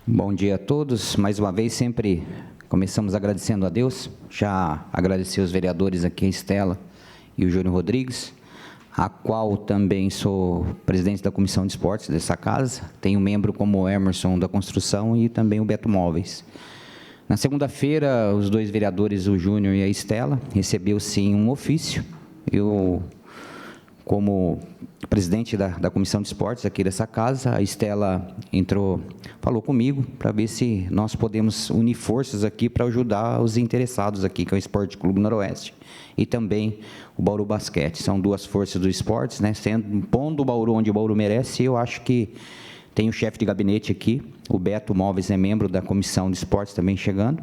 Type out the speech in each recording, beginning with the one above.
Bom dia a todos. Mais uma vez, sempre começamos agradecendo a Deus. Já agradeci os vereadores aqui, a Estela e o Júnior Rodrigues, a qual também sou presidente da Comissão de Esportes dessa casa. Tenho membro como o Emerson da Construção e também o Beto Móveis. Na segunda-feira, os dois vereadores, o Júnior e a Estela, recebeu sim um ofício. Eu, como presidente da Comissão de Esportes aqui dessa casa, a Estela falou comigo para ver se nós podemos unir forças aqui para ajudar os interessados aqui, que é o Esporte Clube Noroeste, e também o Bauru Basquete. São duas forças do esportes, né? Pondo o Bauru onde o Bauru merece. Eu acho que tem o chefe de gabinete aqui, o Beto Móveis é membro da Comissão de Esportes também chegando.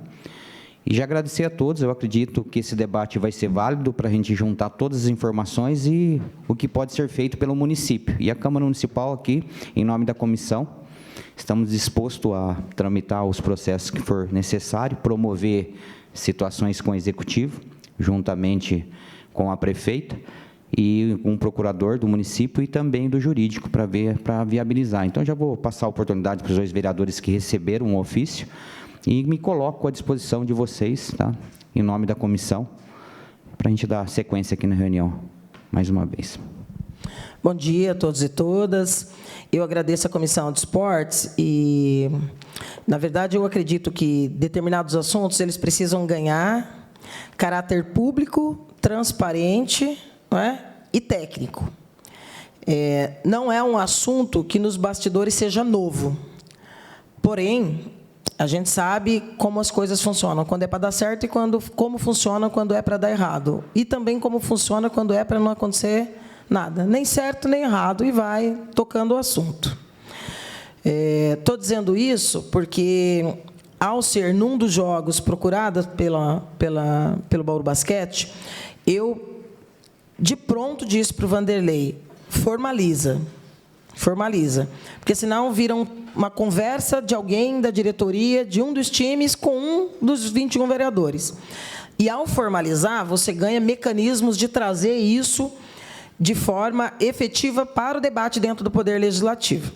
E já agradecer a todos. Eu acredito que esse debate vai ser válido para a gente juntar todas as informações e o que pode ser feito pelo município. E a Câmara Municipal aqui, em nome da comissão, estamos dispostos a tramitar os processos que for necessário, promover situações com o executivo, juntamente com a prefeita e um procurador do município e também do jurídico para viabilizar. Então, já vou passar a oportunidade para os dois vereadores que receberam um ofício e me coloco à disposição de vocês, tá? Em nome da comissão, para a gente dar sequência aqui na reunião, mais uma vez. Bom dia a todos e todas. Eu agradeço a Comissão de Esportes e, na verdade, eu acredito que determinados assuntos eles precisam ganhar caráter público, transparente, não é? E técnico. Não é um assunto que nos bastidores seja novo, porém, a gente sabe como as coisas funcionam, quando é para dar certo e como funciona quando é para dar errado. E também como funciona quando é para não acontecer nada, nem certo nem errado, e vai tocando o assunto. Estou dizendo isso porque, ao ser num dos jogos procurada pelo Bauru Basquete, eu, de pronto, disse para o Vanderlei, formaliza, porque senão viram uma conversa de alguém da diretoria de um dos times com um dos 21 vereadores. E, ao formalizar, você ganha mecanismos de trazer isso de forma efetiva para o debate dentro do Poder Legislativo.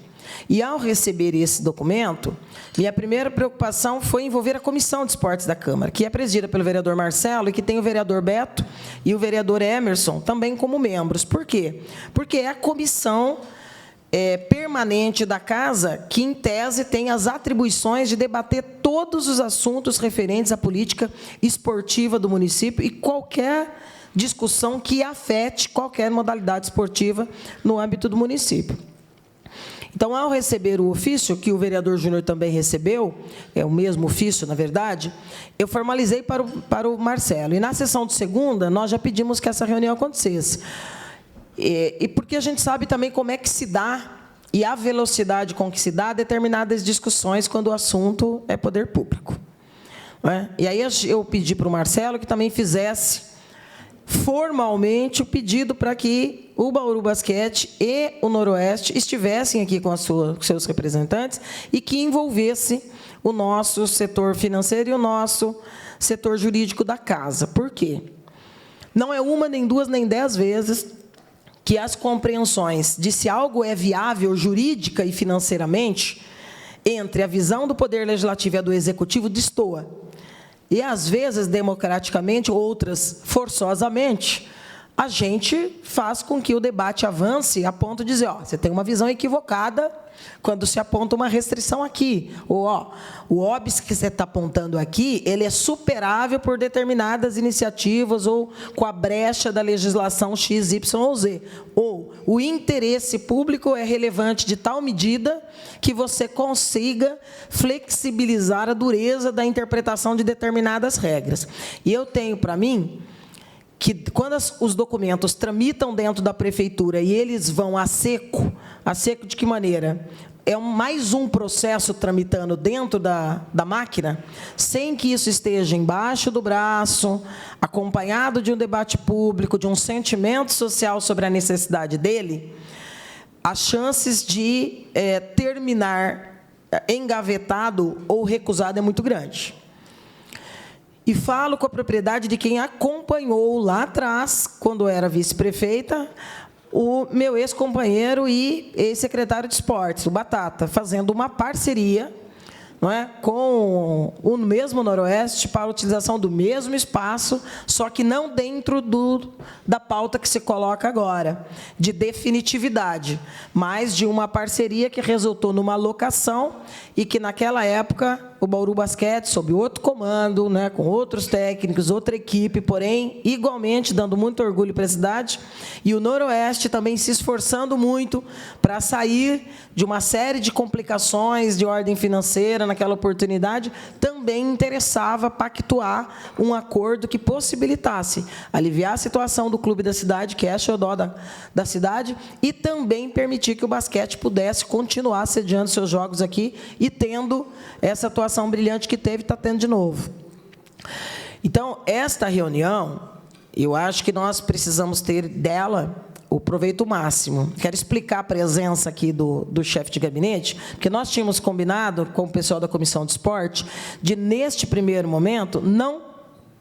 E, ao receber esse documento, minha primeira preocupação foi envolver a Comissão de Esportes da Câmara, que é presidida pelo vereador Marcelo e que tem o vereador Beto e o vereador Emerson também como membros. Por quê? Porque é a comissão permanente da casa, que, em tese, tem as atribuições de debater todos os assuntos referentes à política esportiva do município e qualquer discussão que afete qualquer modalidade esportiva no âmbito do município. Então, ao receber o ofício, que o vereador Júnior também recebeu, é o mesmo ofício, na verdade, eu formalizei para o Marcelo. E, na sessão de segunda, nós já pedimos que essa reunião acontecesse. E porque a gente sabe também como é que se dá e a velocidade com que se dá determinadas discussões quando o assunto é poder público. Não é? E aí eu pedi para o Marcelo que também fizesse formalmente o pedido para que o Bauru Basquete e o Noroeste estivessem aqui com seus representantes e que envolvesse o nosso setor financeiro e o nosso setor jurídico da casa. Por quê? Não é uma, nem duas, nem 10 vezes que as compreensões de se algo é viável jurídica e financeiramente entre a visão do Poder Legislativo e a do Executivo destoa. E, às vezes, democraticamente, outras forçosamente, a gente faz com que o debate avance a ponto de dizer, você tem uma visão equivocada quando se aponta uma restrição aqui. Ou, o óbice que você está apontando aqui, ele é superável por determinadas iniciativas ou com a brecha da legislação X, Y ou Z. Ou o interesse público é relevante de tal medida que você consiga flexibilizar a dureza da interpretação de determinadas regras. E eu tenho para mim que, quando os documentos tramitam dentro da prefeitura e eles vão a seco de que maneira? Mais um processo tramitando dentro da máquina, sem que isso esteja embaixo do braço, acompanhado de um debate público, de um sentimento social sobre a necessidade dele, as chances de terminar engavetado ou recusado é muito grande. E falo com a propriedade de quem acompanhou lá atrás, quando eu era vice-prefeita, o meu ex-companheiro e ex-secretário de esportes, o Batata, fazendo uma parceria não é, com o mesmo Noroeste para a utilização do mesmo espaço, só que não dentro da pauta que se coloca agora, de definitividade, mas de uma parceria que resultou numa locação e que, naquela época, o Bauru Basquete, sob outro comando, né, com outros técnicos, outra equipe, porém, igualmente, dando muito orgulho para a cidade, e o Noroeste também se esforçando muito para sair de uma série de complicações de ordem financeira naquela oportunidade, também interessava pactuar um acordo que possibilitasse aliviar a situação do clube da cidade, que é a xodó da cidade, e também permitir que o basquete pudesse continuar sediando seus jogos aqui e tendo essa atuação brilhante que teve, está tendo de novo. Então, esta reunião, eu acho que nós precisamos ter dela o proveito máximo. Quero explicar a presença aqui do chefe de gabinete, porque nós tínhamos combinado com o pessoal da Comissão de Esporte de, neste primeiro momento, não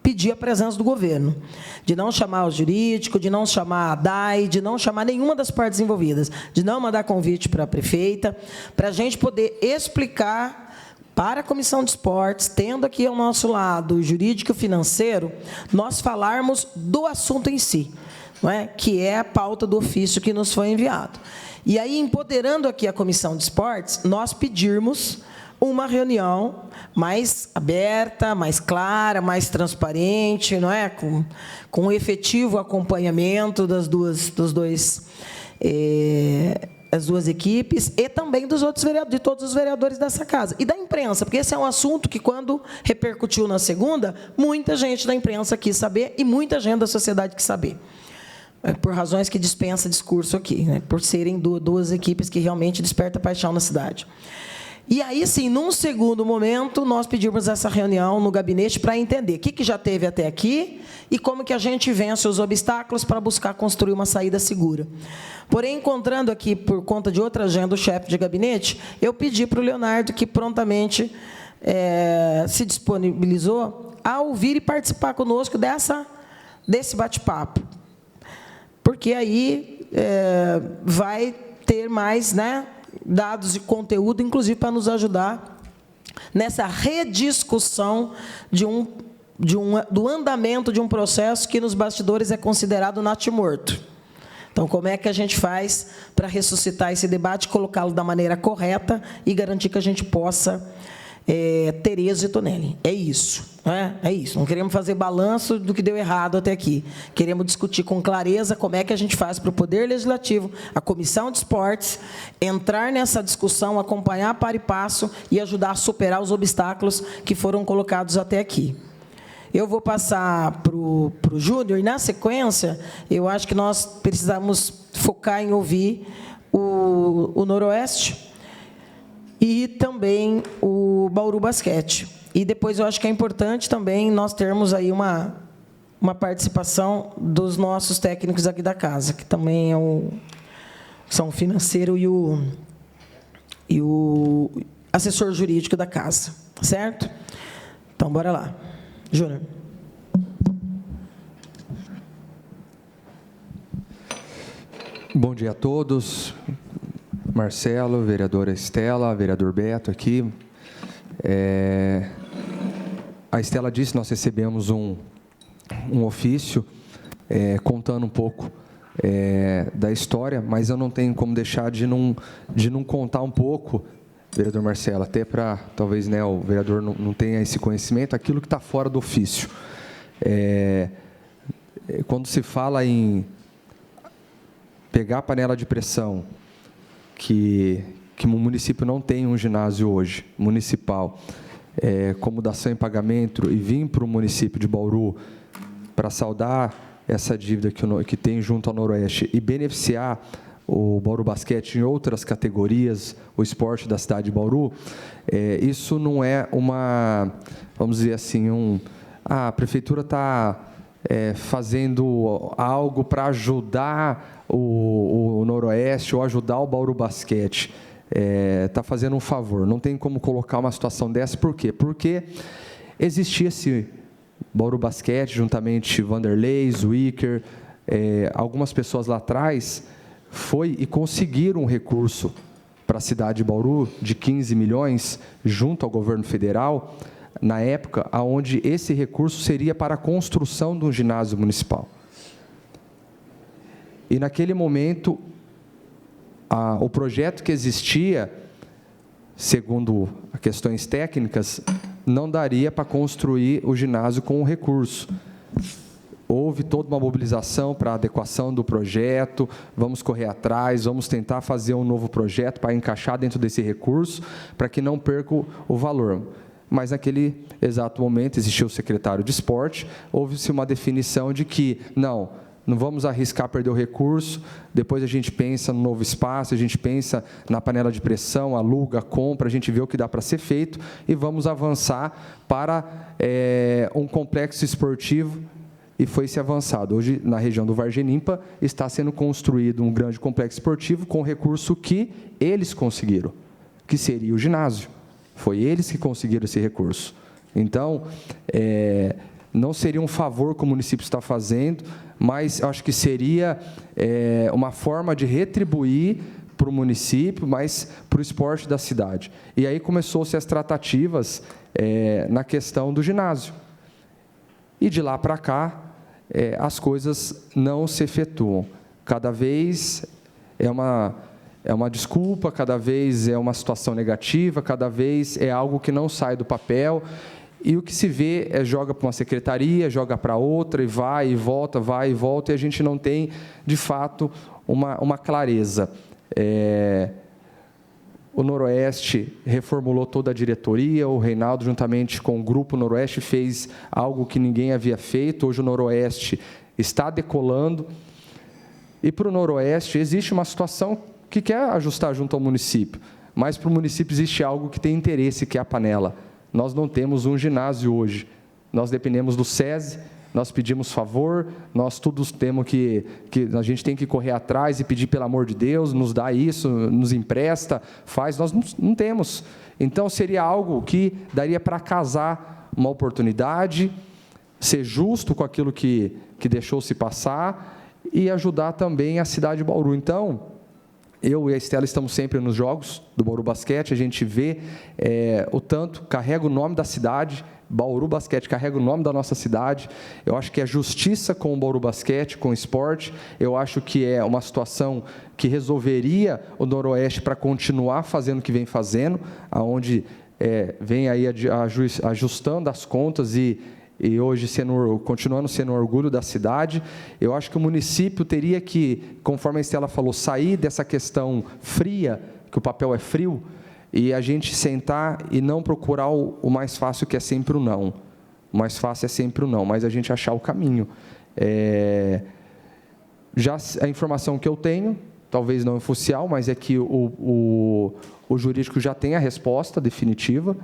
pedir a presença do governo, de não chamar o jurídico, de não chamar a DAI, de não chamar nenhuma das partes envolvidas, de não mandar convite para a prefeita, para a gente poder explicar para a Comissão de Esportes, tendo aqui ao nosso lado o jurídico e o financeiro, nós falarmos do assunto em si, não é? Que é a pauta do ofício que nos foi enviado. E aí, empoderando aqui a Comissão de Esportes, nós pedirmos uma reunião mais aberta, mais clara, mais transparente, não é? Com um efetivo acompanhamento das duas equipes e também dos outros vereadores, de todos os vereadores dessa casa. E da imprensa, porque esse é um assunto que, quando repercutiu na segunda, muita gente da imprensa quis saber e muita gente da sociedade quis saber. Por razões que dispensa discurso aqui, né? Por serem duas equipes que realmente despertam paixão na cidade. E aí, sim, num segundo momento, nós pedimos essa reunião no gabinete para entender o que já teve até aqui e como que a gente vence os obstáculos para buscar construir uma saída segura. Porém, encontrando aqui, por conta de outra agenda, o chefe de gabinete, eu pedi para o Leonardo, que prontamente se disponibilizou a ouvir e participar conosco desse bate-papo. Porque aí vai ter mais, né, dados e conteúdo, inclusive para nos ajudar nessa rediscussão do andamento de um processo que nos bastidores é considerado natimorto. Então, como é que a gente faz para ressuscitar esse debate, colocá-lo da maneira correta e garantir que a gente possa ter êxito nele? É isso. É isso. Não queremos fazer balanço do que deu errado até aqui. Queremos discutir com clareza como é que a gente faz para o Poder Legislativo, a Comissão de Esportes, entrar nessa discussão, acompanhar para e passo e ajudar a superar os obstáculos que foram colocados até aqui. Eu vou passar para o Júnior, e, na sequência, eu acho que nós precisamos focar em ouvir o Noroeste e também o Bauru Basquete. E depois eu acho que é importante também nós termos aí uma participação dos nossos técnicos aqui da casa, que também são o financeiro e o assessor jurídico da casa, certo? Então, bora lá. Júnior. Bom dia a todos. Marcelo, vereadora Estela, vereador Beto aqui. A Estela disse que nós recebemos um ofício contando um pouco da história, mas eu não tenho como deixar de não contar um pouco, vereador Marcelo, até para, talvez, né, o vereador não tenha esse conhecimento, aquilo que está fora do ofício. Quando se fala em pegar a panela de pressão, que o município não tem um ginásio hoje, municipal, como dação em pagamento, e vir para o município de Bauru para saldar essa dívida que tem junto ao Noroeste e beneficiar o Bauru Basquete em outras categorias, o esporte da cidade de Bauru, isso não é vamos dizer assim, a prefeitura está fazendo algo para ajudar o Noroeste ou ajudar o Bauru Basquete. Está fazendo um favor. Não tem como colocar uma situação dessa. Por quê? Porque existia esse Bauru Basquete, juntamente Vanderlei, Zwicker, algumas pessoas lá atrás, foi e conseguiram um recurso para a cidade de Bauru de 15 milhões junto ao governo federal, na época, onde esse recurso seria para a construção de um ginásio municipal. E naquele momento, o projeto que existia, segundo as questões técnicas, não daria para construir o ginásio com o recurso. Houve toda uma mobilização para a adequação do projeto, vamos correr atrás, vamos tentar fazer um novo projeto para encaixar dentro desse recurso, para que não perca o valor. Mas naquele exato momento, existiu o secretário de esporte, houve-se uma definição de que, não vamos arriscar perder o recurso, depois a gente pensa no novo espaço, a gente pensa na panela de pressão, aluga, compra, a gente vê o que dá para ser feito e vamos avançar para um complexo esportivo, e foi se avançado. Hoje, na região do Vargem Limpa, está sendo construído um grande complexo esportivo com o recurso que eles conseguiram, que seria o ginásio. Foi eles que conseguiram esse recurso. Então, não seria um favor que o município está fazendo, mas acho que seria uma forma de retribuir para o município, mas para o esporte da cidade. E aí começou-se as tratativas na questão do ginásio. E de lá para cá, as coisas não se efetuam. Cada vez é uma desculpa, cada vez é uma situação negativa, cada vez é algo que não sai do papel, e o que se vê joga para uma secretaria, joga para outra, e vai e volta, e a gente não tem, de fato, uma clareza. O Noroeste reformulou toda a diretoria, o Reinaldo, juntamente com o Grupo Noroeste, fez algo que ninguém havia feito. Hoje o Noroeste está decolando, e para o Noroeste existe uma situação que quer ajustar junto ao município, mas para o município existe algo que tem interesse, que é a panela. Nós não temos um ginásio hoje, nós dependemos do SESI, nós pedimos favor, nós todos temos que a gente tem que correr atrás e pedir, pelo amor de Deus, nos dá isso, nos empresta, faz, nós não temos. Então, seria algo que daria para casar uma oportunidade, ser justo com aquilo que deixou-se passar e ajudar também a cidade de Bauru. Então, eu e a Estela estamos sempre nos jogos do Bauru Basquete, a gente vê o tanto, carrega o nome da cidade, Bauru Basquete carrega o nome da nossa cidade. Eu acho que é justiça com o Bauru Basquete, com o esporte. Eu acho que é uma situação que resolveria o Noroeste para continuar fazendo o que vem fazendo, aonde vem aí ajustando as contas e hoje continuando sendo um orgulho da cidade. Eu acho que o município teria que, conforme a Estela falou, sair dessa questão fria, que o papel é frio, e a gente sentar e não procurar o mais fácil, que é sempre o não. O mais fácil é sempre o não, mas a gente achar o caminho. Já a informação que eu tenho, talvez não oficial, mas é que o jurídico já tem a resposta definitiva,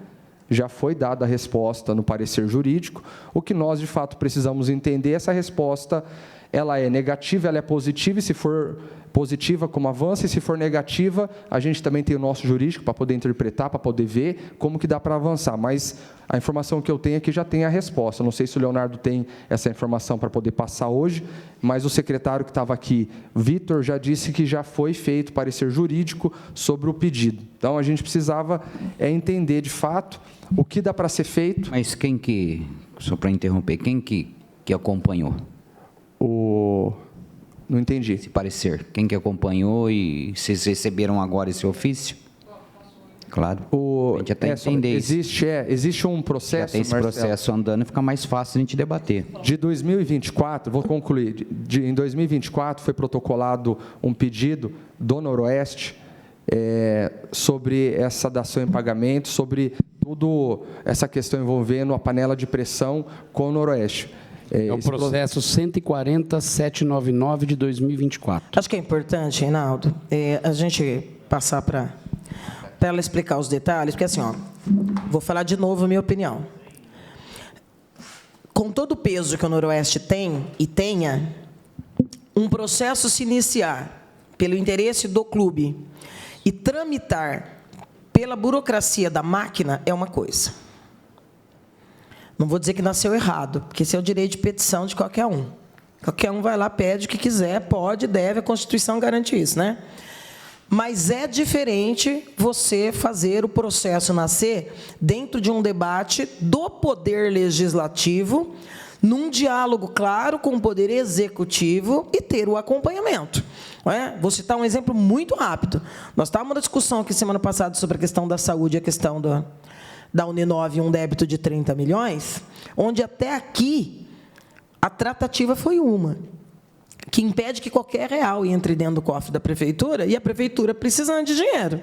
já foi dada a resposta no parecer jurídico. O que nós, de fato, precisamos entender, essa resposta, ela é negativa, ela é positiva, e se for positiva, como avança, e se for negativa, a gente também tem o nosso jurídico para poder interpretar, para poder ver como que dá para avançar, mas a informação que eu tenho aqui já tem a resposta. Não sei se o Leonardo tem essa informação para poder passar hoje, mas o secretário que estava aqui, Vitor, já disse que já foi feito parecer jurídico sobre o pedido. Então, a gente precisava entender, de fato, o que dá para ser feito. Mas quem que, só para interromper, quem que acompanhou? Não entendi. Esse parecer. Quem que acompanhou e vocês receberam agora esse ofício? Claro. A gente até entender isso. Existe um processo, já tem esse processo andando, fica mais fácil a gente debater. De 2024, vou concluir, em 2024 foi protocolado um pedido do Noroeste sobre essa dação em pagamento, sobre toda essa questão envolvendo a panela de pressão com o Noroeste. É o processo 140.799 de 2024. Acho que é importante, Reinaldo, a gente passar para ela explicar os detalhes, porque assim, vou falar de novo a minha opinião. Com todo o peso que o Noroeste tem e tenha, um processo se iniciar pelo interesse do clube e tramitar pela burocracia da máquina é uma coisa. Não vou dizer que nasceu errado, porque esse é o direito de petição de qualquer um. Qualquer um vai lá, pede o que quiser, pode, deve, a Constituição garante isso, né? Mas é diferente você fazer o processo nascer dentro de um debate do Poder Legislativo, num diálogo claro com o Poder Executivo e ter o acompanhamento. Vou citar um exemplo muito rápido. Nós estávamos na discussão aqui semana passada sobre a questão da saúde e a questão da Uninove, um débito de 30 milhões, onde até aqui a tratativa foi uma, que impede que qualquer real entre dentro do cofre da Prefeitura, e a Prefeitura precisando de dinheiro.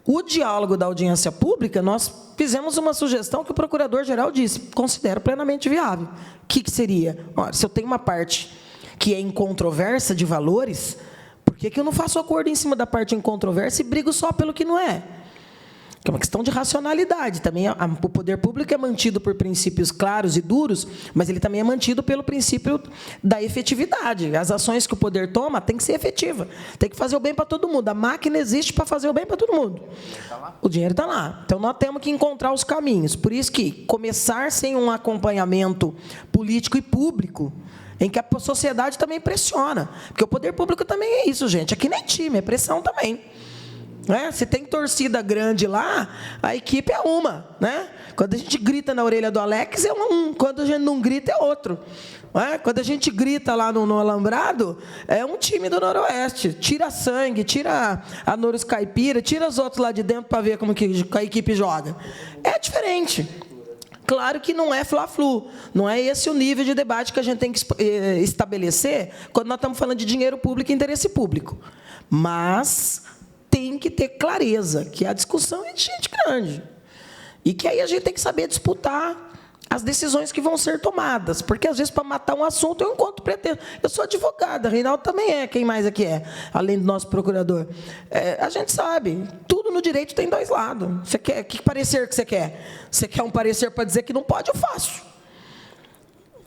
O diálogo da audiência pública, nós fizemos uma sugestão que o Procurador-Geral disse, considero plenamente viável. O que seria? Olha, se eu tenho uma parte que é incontroversa de valores, por que eu não faço acordo em cima da parte incontroversa e brigo só pelo que não é? Que é uma questão de racionalidade. Também o poder público é mantido por princípios claros e duros, mas ele também é mantido pelo princípio da efetividade. As ações que o poder toma têm que ser efetivas, tem que fazer o bem para todo mundo. A máquina existe para fazer o bem para todo mundo. O dinheiro está lá. Então, nós temos que encontrar os caminhos. Por isso que começar sem um acompanhamento político e público, em que a sociedade também pressiona. Porque o poder público também é isso, gente. É que nem time, é pressão também. Se tem torcida grande lá, a equipe é uma. Quando a gente grita na orelha do Alex, é um. Quando a gente não grita, é outro. Quando a gente grita lá no Alambrado, é um time do Noroeste. Tira sangue, tira a Noros Caipira, tira os outros lá de dentro para ver como que a equipe joga. É diferente. Claro que não é fla-flu, não é esse o nível de debate que a gente tem que estabelecer quando nós estamos falando de dinheiro público e interesse público. Mas tem que ter clareza que a discussão é de gente grande. E que aí a gente tem que saber disputar as decisões que vão ser tomadas. Porque, às vezes, para matar um assunto, eu encontro pretendo. Eu sou advogada, Reinaldo também é. Quem mais aqui é? Além do nosso procurador. A gente sabe, tudo no direito tem dois lados. Você quer, que parecer que você quer? Você quer um parecer para dizer que não pode, eu faço.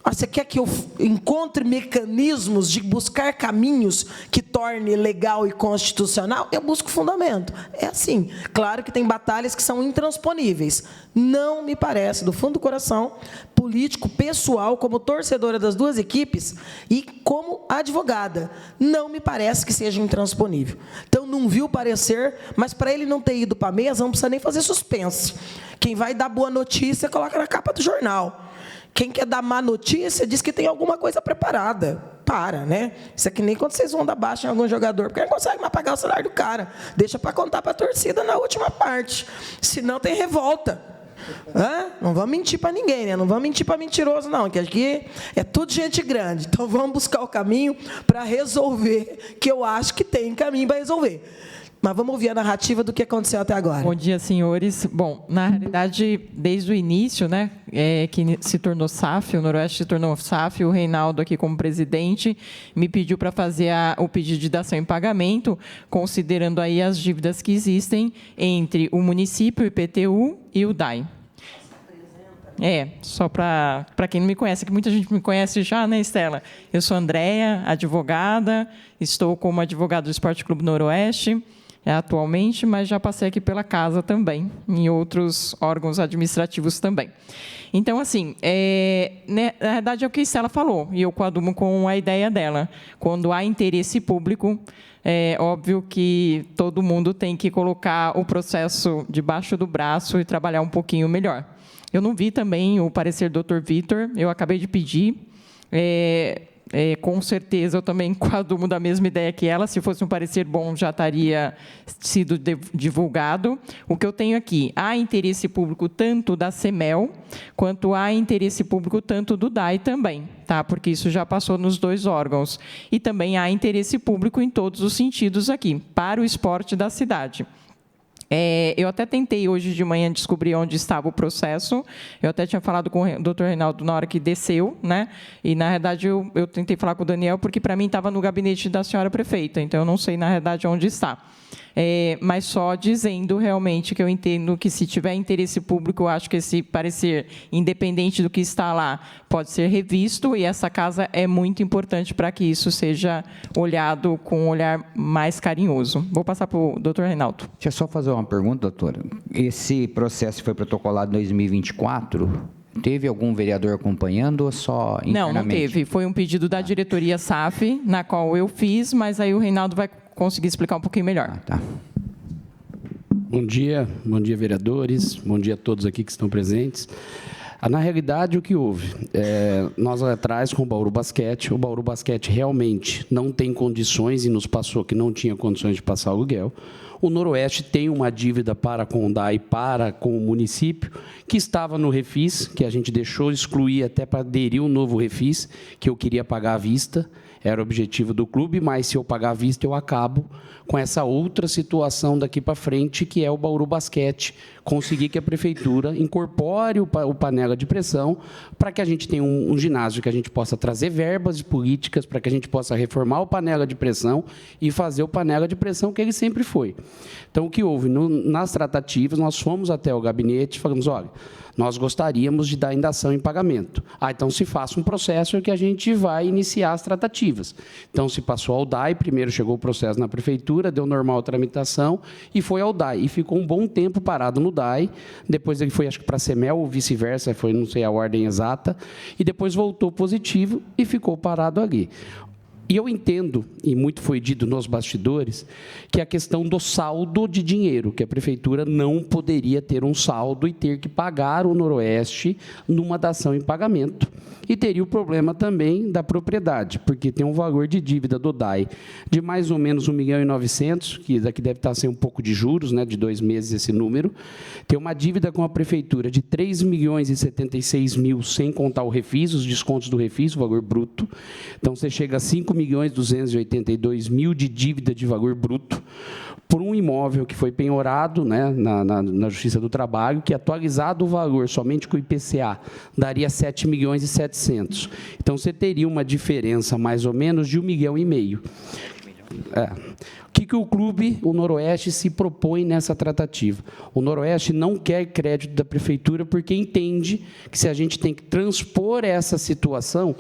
Você quer que eu encontre mecanismos de buscar caminhos que torne legal e constitucional? Eu busco fundamento. É assim. Claro que tem batalhas que são intransponíveis. Não me parece, do fundo do coração, político, pessoal, como torcedora das duas equipes e como advogada, não me parece que seja intransponível. Então, não vi o parecer, mas para ele não ter ido para a mesa, não precisa nem fazer suspense. Quem vai dar boa notícia, coloca na capa do jornal. Quem quer dar má notícia diz que tem alguma coisa preparada. Né? Isso é que nem quando vocês vão dar baixa em algum jogador, porque não consegue mais pagar o salário do cara. Deixa para contar para a torcida na última parte. Senão tem revolta. Não vamos mentir para ninguém, né? Não vamos mentir para mentiroso, não. Que aqui é tudo gente grande. Então vamos buscar o caminho para resolver, que eu acho que tem caminho para resolver. Mas vamos ouvir a narrativa do que aconteceu até agora. Bom dia, senhores. Bom, na realidade, desde o início, que se tornou SAF, o Noroeste se tornou SAF, o Reinaldo aqui como presidente me pediu para fazer o pedido de dação em pagamento, considerando aí as dívidas que existem entre o município, o IPTU e o DAI. Só para quem não me conhece, que muita gente me conhece já, né, Estela? Eu sou Andréia, advogada, estou como advogada do Esporte Clube Noroeste, atualmente, mas já passei aqui pela casa também, em outros órgãos administrativos também. Então, assim, na verdade é o que a Estela falou, e eu coadumo com a ideia dela. Quando há interesse público, é óbvio que todo mundo tem que colocar o processo debaixo do braço e trabalhar um pouquinho melhor. Eu não vi também o parecer do Dr. Vitor, eu acabei de pedir. Com certeza, eu também coadumo da mesma ideia que ela. Se fosse um parecer bom, já estaria sido divulgado. O que eu tenho aqui, há interesse público tanto da CEMEL, quanto há interesse público tanto do DAI também, porque isso já passou nos dois órgãos. E também há interesse público em todos os sentidos aqui, para o esporte da cidade. Eu até tentei hoje de manhã descobrir onde estava o processo. Eu até tinha falado com o Dr. Reinaldo na hora que desceu, E, na verdade, eu tentei falar com o Daniel, porque, para mim, estava no gabinete da senhora prefeita. Então, eu não sei, na verdade, onde está. Mas só dizendo, realmente, que eu entendo que, se tiver interesse público, eu acho que esse parecer, independente do que está lá, pode ser revisto, e essa casa é muito importante para que isso seja olhado com um olhar mais carinhoso. Vou passar para o Dr. Reinaldo. Deixa eu só fazer uma pergunta, doutora. Esse processo foi protocolado em 2024? Teve algum vereador acompanhando ou só internamente? Não teve. Foi um pedido da diretoria SAF, na qual eu fiz, mas aí o Reinaldo vai conseguir explicar um pouquinho melhor. Tá. Bom dia, vereadores, bom dia a todos aqui que estão presentes. Na realidade, o que houve? Nós lá atrás, com o Bauru Basquete realmente não tem condições e nos passou que não tinha condições de passar aluguel. O Noroeste tem uma dívida para com o DAI, para com o município, que estava no Refis, que a gente deixou excluir até para aderir um novo Refis, que eu queria pagar à vista, era o objetivo do clube, mas se eu pagar à vista, eu acabo com essa outra situação daqui para frente, que é o Bauru Basquete, conseguir que a prefeitura incorpore o panela de pressão para que a gente tenha um ginásio que a gente possa trazer verbas políticas, para que a gente possa reformar o panela de pressão e fazer o panela de pressão que ele sempre foi. Então, o que houve? Nas tratativas, nós fomos até o gabinete e falamos, olha, nós gostaríamos de dar indação em pagamento. Então se faça um processo que a gente vai iniciar as tratativas. Então se passou ao DAI, primeiro chegou o processo na prefeitura, deu normal a tramitação e foi ao DAI. E ficou um bom tempo parado no DAI, depois ele foi, acho que para a CEMEL, ou vice-versa, foi, não sei a ordem exata, e depois voltou positivo e ficou parado ali. E eu entendo, e muito foi dito nos bastidores, que a questão do saldo de dinheiro, que a prefeitura não poderia ter um saldo e ter que pagar o Noroeste numa dação em pagamento. E teria o problema também da propriedade, porque tem um valor de dívida do DAI de mais ou menos 1.900.000, que daqui deve estar sem um pouco de juros, né, de 2 meses esse número. Tem uma dívida com a prefeitura de 3.076.000, sem contar o refis, os descontos do refis, o valor bruto. Então, você chega a 5.282.000 de dívida de valor bruto por um imóvel que foi penhorado, né, na Justiça do Trabalho, que atualizado o valor somente com o IPCA daria 7.700.000. Então, você teria uma diferença mais ou menos de 1,5 milhão. O que o clube, o Noroeste, se propõe nessa tratativa? O Noroeste não quer crédito da prefeitura porque entende que se a gente tem que transpor essa situação,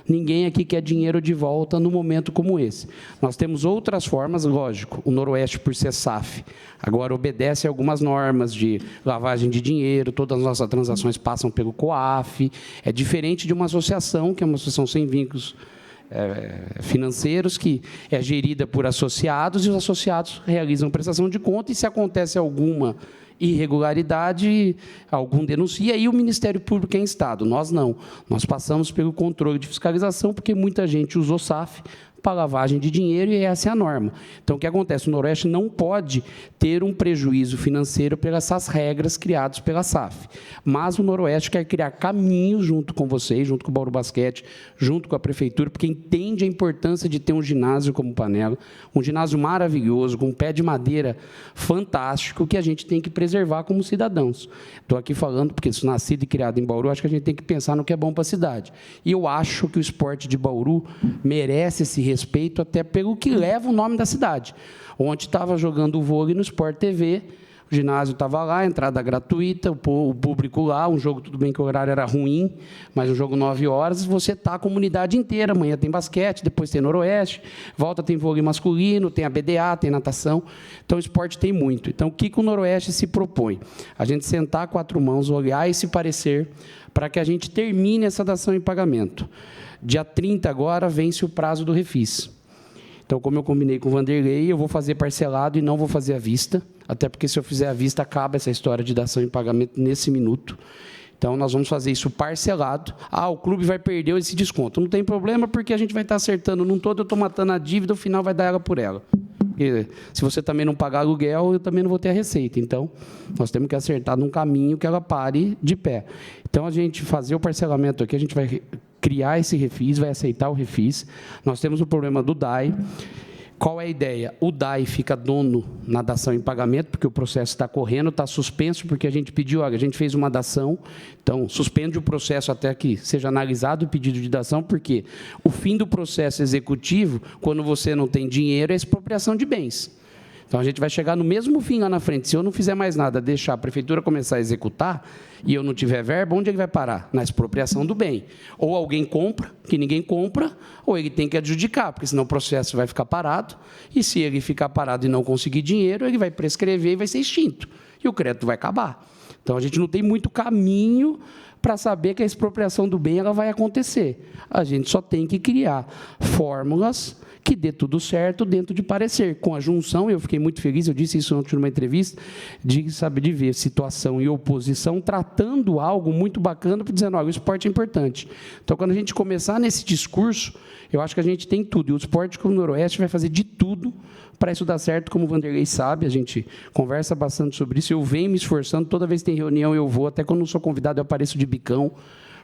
ninguém aqui quer dinheiro de volta num momento como esse. Nós temos outras formas, lógico, o Noroeste, por ser SAF, agora obedece a algumas normas de lavagem de dinheiro, todas as nossas transações passam pelo COAF, é diferente de uma associação, que é uma associação sem vínculos financeiros, que é gerida por associados, e os associados realizam prestação de conta, e se acontece alguma irregularidade, algum denuncia, e o Ministério Público é instado. Nós não. Nós passamos pelo controle de fiscalização, porque muita gente usou SAF para lavagem de dinheiro, e essa é a norma. Então, o que acontece? O Noroeste não pode ter um prejuízo financeiro pelas essas regras criadas pela SAF. Mas o Noroeste quer criar caminhos junto com vocês, junto com o Bauru Basquete, junto com a prefeitura, porque entende a importância de ter um ginásio como Panela, um ginásio maravilhoso, com um pé de madeira fantástico, que a gente tem que preservar como cidadãos. Estou aqui falando, porque sou nascido e criado em Bauru, acho que a gente tem que pensar no que é bom para a cidade. E eu acho que o esporte de Bauru merece esse respeito, até pelo que leva o nome da cidade. Ontem estava jogando vôlei no Sport TV, o ginásio estava lá, entrada gratuita, o público lá, um jogo, tudo bem que o horário era ruim, mas um jogo 9 horas, você está a comunidade inteira, amanhã tem basquete, depois tem Noroeste, volta tem vôlei masculino, tem a BDA, tem natação, então o esporte tem muito. Então, o que o Noroeste se propõe? A gente sentar 4 mãos, olhar esse parecer, para que a gente termine essa dação em pagamento. Dia 30 agora vence o prazo do refis. Então, como eu combinei com o Vanderlei, eu vou fazer parcelado e não vou fazer à vista, até porque se eu fizer à vista, acaba essa história de dação em pagamento nesse minuto. Então, nós vamos fazer isso parcelado. O clube vai perder esse desconto. Não tem problema, porque a gente vai estar acertando num todo, eu estou matando a dívida, o final vai dar ela por ela. Porque se você também não pagar aluguel, eu também não vou ter a receita. Então, nós temos que acertar num caminho que ela pare de pé. Então, a gente fazer o parcelamento aqui, a gente vai criar esse refis, vai aceitar o refis. Nós temos o problema do DAI. Qual é a ideia? O DAI fica dono na dação em pagamento, porque o processo está correndo, está suspenso, porque a gente pediu, olha, a gente fez uma dação, então suspende o processo até que seja analisado o pedido de dação, porque o fim do processo executivo, quando você não tem dinheiro, é expropriação de bens. Então, a gente vai chegar no mesmo fim lá na frente. Se eu não fizer mais nada, deixar a prefeitura começar a executar, e eu não tiver verba, onde ele vai parar? Na expropriação do bem. Ou alguém compra, que ninguém compra, ou ele tem que adjudicar, porque senão o processo vai ficar parado, e se ele ficar parado e não conseguir dinheiro, ele vai prescrever e vai ser extinto, e o crédito vai acabar. Então, a gente não tem muito caminho para saber que a expropriação do bem ela vai acontecer. A gente só tem que criar fórmulas que dê tudo certo dentro de parecer. Com a junção, eu fiquei muito feliz, eu disse isso ontem numa entrevista, de ver situação e oposição tratando algo muito bacana, dizendo, olha, o esporte é importante. Então, quando a gente começar nesse discurso, eu acho que a gente tem tudo. E o Esporte Clube Noroeste vai fazer de tudo para isso dar certo, como o Vanderlei sabe, a gente conversa bastante sobre isso, eu venho me esforçando, toda vez que tem reunião eu vou, até quando não sou convidado eu apareço de bicão,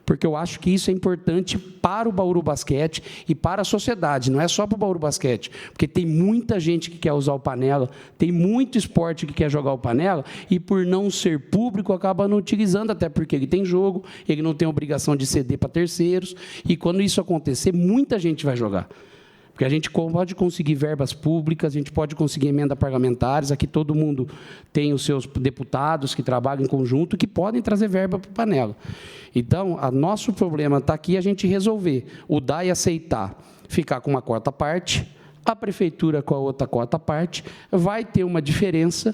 porque eu acho que isso é importante para o Bauru Basquete e para a sociedade, não é só para o Bauru Basquete, porque tem muita gente que quer usar o Panela, tem muito esporte que quer jogar o Panela, e por não ser público, acaba não utilizando, até porque ele tem jogo, ele não tem obrigação de ceder para terceiros, e quando isso acontecer, muita gente vai jogar. Porque a gente pode conseguir verbas públicas, a gente pode conseguir emenda parlamentares, aqui todo mundo tem os seus deputados que trabalham em conjunto, que podem trazer verba para o Panela. Então, o nosso problema está aqui a gente resolver, o dar e aceitar, ficar com uma quarta parte, a prefeitura com a outra quarta parte, vai ter uma diferença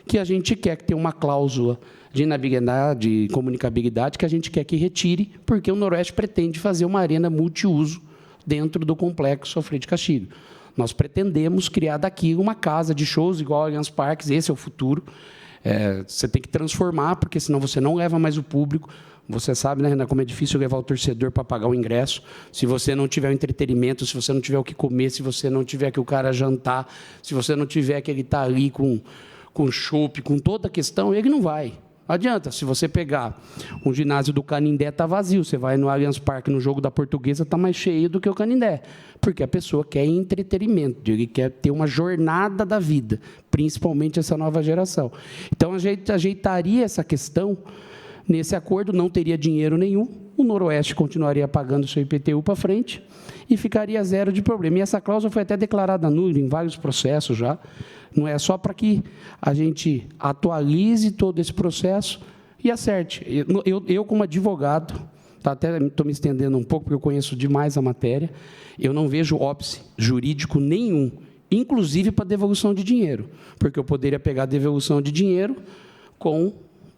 que a gente quer que tenha uma cláusula de inabilidade, de comunicabilidade, que a gente quer que retire, porque o Noroeste pretende fazer uma arena multiuso dentro do complexo Alfredo de Castilho. Nós pretendemos criar daqui uma casa de shows igual a Allianz Parques, esse é o futuro. Você tem que transformar, porque senão você não leva mais o público. Você sabe, né, Renan, como é difícil levar o torcedor para pagar o ingresso. Se você não tiver o entretenimento, se você não tiver o que comer, se você não tiver que o cara jantar, se você não tiver que ele está ali com chopp, com toda a questão, ele não vai. Não adianta, se você pegar um ginásio do Canindé, está vazio, você vai no Allianz Parque, no jogo da Portuguesa, está mais cheio do que o Canindé, porque a pessoa quer entretenimento, ele quer ter uma jornada da vida, principalmente essa nova geração. Então, a gente ajeitaria essa questão, nesse acordo não teria dinheiro nenhum, o Noroeste continuaria pagando o seu IPTU para frente e ficaria zero de problema. E essa cláusula foi até declarada nula em vários processos já, não é só para que a gente atualize todo esse processo e acerte. Eu como advogado, até estou me estendendo um pouco, porque eu conheço demais a matéria, eu não vejo óbice jurídico nenhum, inclusive para devolução de dinheiro, porque eu poderia pegar a devolução de dinheiro com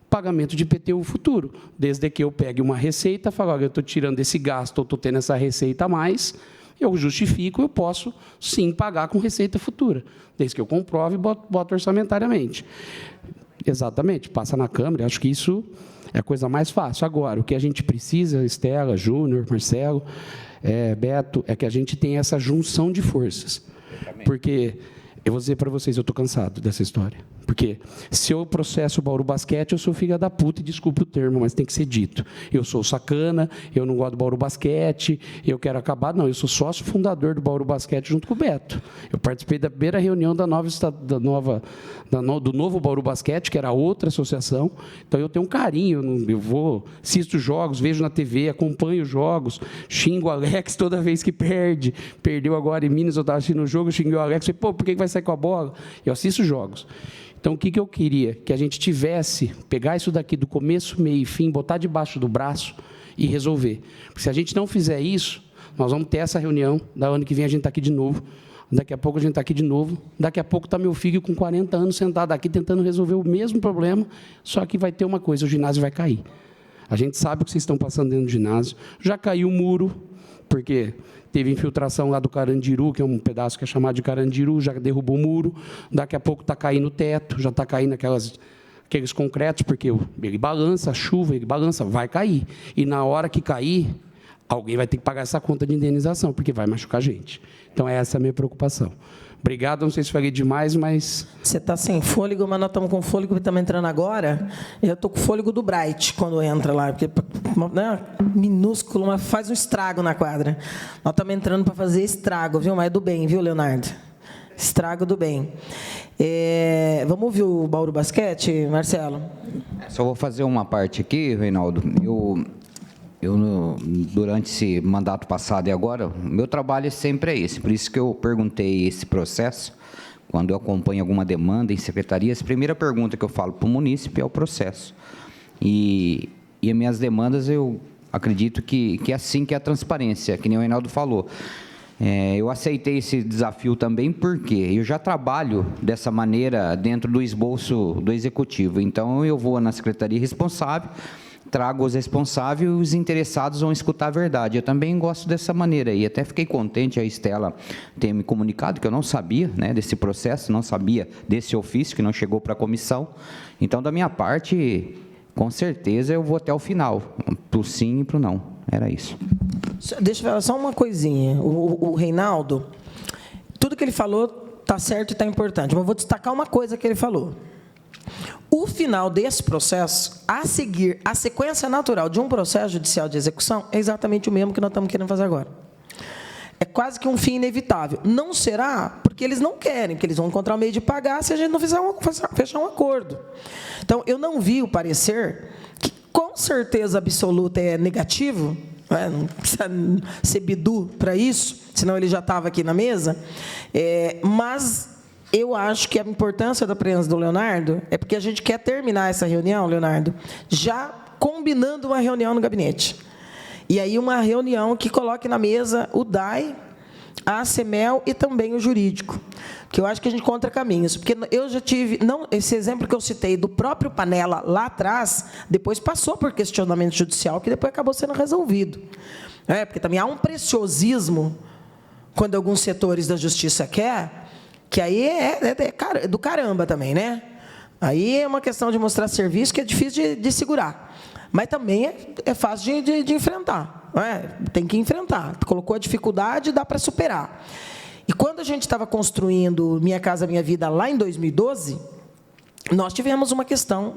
pagamento de IPTU futuro, desde que eu pegue uma receita, falo, olha, eu estou tirando esse gasto, ou estou tendo essa receita a mais, eu justifico, eu posso, sim, pagar com receita futura, desde que eu comprove e boto orçamentariamente. Exatamente, passa na Câmara, acho que isso é a coisa mais fácil. Agora, o que a gente precisa, Estela, Júnior, Marcelo, Beto, é que a gente tenha essa junção de forças. Porque, eu vou dizer para vocês, eu estou cansado dessa história. Porque se eu processo o Bauru Basquete, eu sou filha da puta, e desculpe o termo, mas tem que ser dito. Eu sou sacana, eu não gosto do Bauru Basquete, eu quero acabar. Não, eu sou sócio fundador do Bauru Basquete junto com o Beto. Eu participei da primeira reunião do novo Bauru Basquete, que era outra associação. Então, eu tenho um carinho, eu vou, assisto jogos, vejo na TV, acompanho jogos, xingo o Alex toda vez que perde. Perdeu agora em Minas, eu estava assistindo o jogo, xinguei o Alex, falei, pô, por que vai sair com a bola? Eu assisto jogos. Então, o que eu queria? Que a gente tivesse, pegar isso daqui do começo, meio e fim, botar debaixo do braço e resolver. Porque se a gente não fizer isso, nós vamos ter essa reunião, da ano que vem a gente está aqui de novo, daqui a pouco a gente está aqui de novo, daqui a pouco está meu filho com 40 anos sentado aqui tentando resolver o mesmo problema, só que vai ter uma coisa, o ginásio vai cair. A gente sabe o que vocês estão passando dentro do ginásio, já caiu o muro, porque teve infiltração lá do Carandiru, que é um pedaço que é chamado de Carandiru, já derrubou o muro, daqui a pouco está caindo o teto, já está caindo aqueles concretos, porque ele balança, a chuva, ele balança, vai cair. E na hora que cair, alguém vai ter que pagar essa conta de indenização, porque vai machucar a gente. Então, essa é a minha preocupação. Obrigado, não sei se falei demais, mas... Você está sem fôlego, mas nós estamos com fôlego que estamos entrando agora. Eu estou com fôlego do Bright quando entra lá, porque né, minúsculo, mas faz um estrago na quadra. Nós estamos entrando para fazer estrago, viu? Mas é do bem, viu, Leonardo? Estrago do bem. Vamos ouvir o Bauru Basquete, Marcelo? Só vou fazer uma parte aqui, Reinaldo. Durante esse mandato passado e agora, meu trabalho sempre é esse, por isso que eu perguntei esse processo, quando eu acompanho alguma demanda em secretarias, a primeira pergunta que eu falo para o munícipe é o processo. E as minhas demandas, eu acredito que é assim que é a transparência, que nem o Reinaldo falou. Eu aceitei esse desafio também porque eu já trabalho dessa maneira dentro do esboço do Executivo. Então, eu vou na secretaria responsável, trago os responsáveis e os interessados vão escutar a verdade. Eu também gosto dessa maneira e até fiquei contente a Estela ter me comunicado, que eu não sabia, né, desse processo, não sabia desse ofício que não chegou para a comissão. Então, da minha parte, com certeza eu vou até o final, para o sim e para o não. Era isso. Deixa eu falar só uma coisinha. O Reinaldo, tudo que ele falou está certo e está importante, mas eu vou destacar uma coisa que ele falou. O final desse processo, a seguir, a sequência natural de um processo judicial de execução é exatamente o mesmo que nós estamos querendo fazer agora. É quase que um fim inevitável. Não será porque eles não querem, porque eles vão encontrar um meio de pagar se a gente não fechar um acordo. Então, eu não vi o parecer, que com certeza absoluta é negativo, não precisa ser bidu para isso, senão ele já estava aqui na mesa, mas eu acho que a importância da presença do Leonardo é porque a gente quer terminar essa reunião, Leonardo, já combinando uma reunião no gabinete. E aí uma reunião que coloque na mesa o DAI, a ACEMEL e também o jurídico. Porque eu acho que a gente encontra caminhos. Porque eu já tive... esse exemplo que eu citei do próprio Panela lá atrás, depois passou por questionamento judicial, que depois acabou sendo resolvido. Porque também há um preciosismo, quando alguns setores da justiça querem, que aí é do caramba também, né? Aí é uma questão de mostrar serviço que é difícil de segurar. Mas também é fácil de enfrentar. Tem que enfrentar. Colocou a dificuldade, dá para superar. E quando a gente estava construindo Minha Casa Minha Vida lá em 2012, nós tivemos uma questão,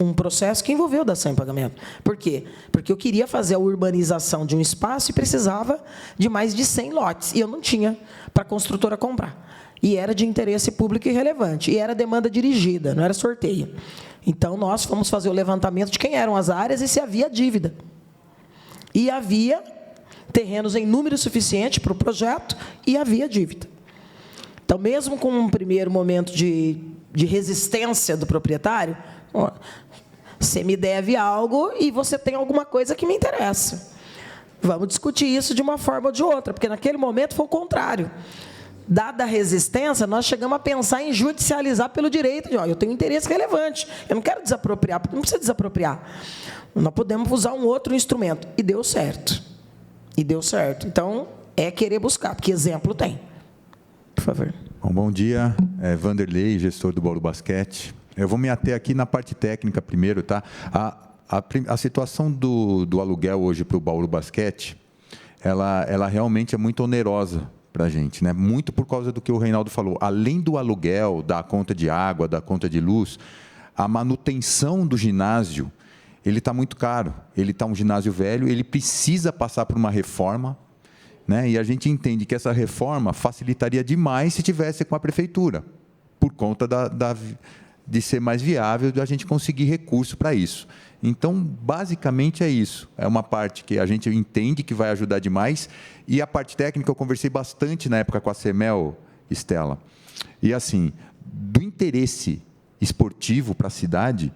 um processo que envolveu dação em pagamento. Por quê? Porque eu queria fazer a urbanização de um espaço e precisava de mais de 100 lotes. E eu não tinha para a construtora comprar. E era de interesse público e relevante. E era demanda dirigida, não era sorteio. Então, nós fomos fazer o levantamento de quem eram as áreas e se havia dívida. E havia terrenos em número suficiente para o projeto e havia dívida. Então, mesmo com um primeiro momento de resistência do proprietário, você me deve algo e você tem alguma coisa que me interessa. Vamos discutir isso de uma forma ou de outra, porque naquele momento foi o contrário. Dada a resistência, nós chegamos a pensar em judicializar pelo direito. Eu tenho interesse relevante, eu não quero desapropriar, porque não precisa desapropriar. Nós podemos usar um outro instrumento. E deu certo. E deu certo. Então, é querer buscar, porque exemplo tem. Por favor. Bom dia, Vanderlei, gestor do Bauru Basquete. Eu vou me ater aqui na parte técnica primeiro, tá? A situação do aluguel hoje para o Bauru Basquete, ela realmente é muito onerosa para a gente, né? Muito por causa do que o Reinaldo falou. Além do aluguel, da conta de água, da conta de luz, a manutenção do ginásio, ele está muito caro. Ele está um ginásio velho, ele precisa passar por uma reforma, né? E a gente entende que essa reforma facilitaria demais se tivesse com a prefeitura, por conta de ser mais viável, de a gente conseguir recurso para isso. Então, basicamente é isso. É uma parte que a gente entende que vai ajudar demais. E a parte técnica, eu conversei bastante na época com a CEMEL, Estela. E, assim, do interesse esportivo para a cidade,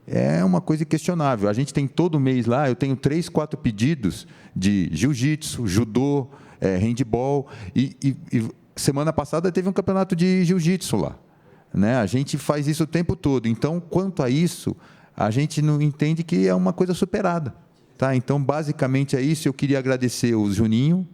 é uma coisa questionável. A gente tem todo mês lá, eu tenho 3, 4 pedidos de jiu-jitsu, judô, handebol. E semana passada teve um campeonato de jiu-jitsu lá, né? A gente faz isso o tempo todo. Então, quanto a isso, a gente não entende que é uma coisa superada. Tá? Então, basicamente é isso. Eu queria agradecer o Juninho,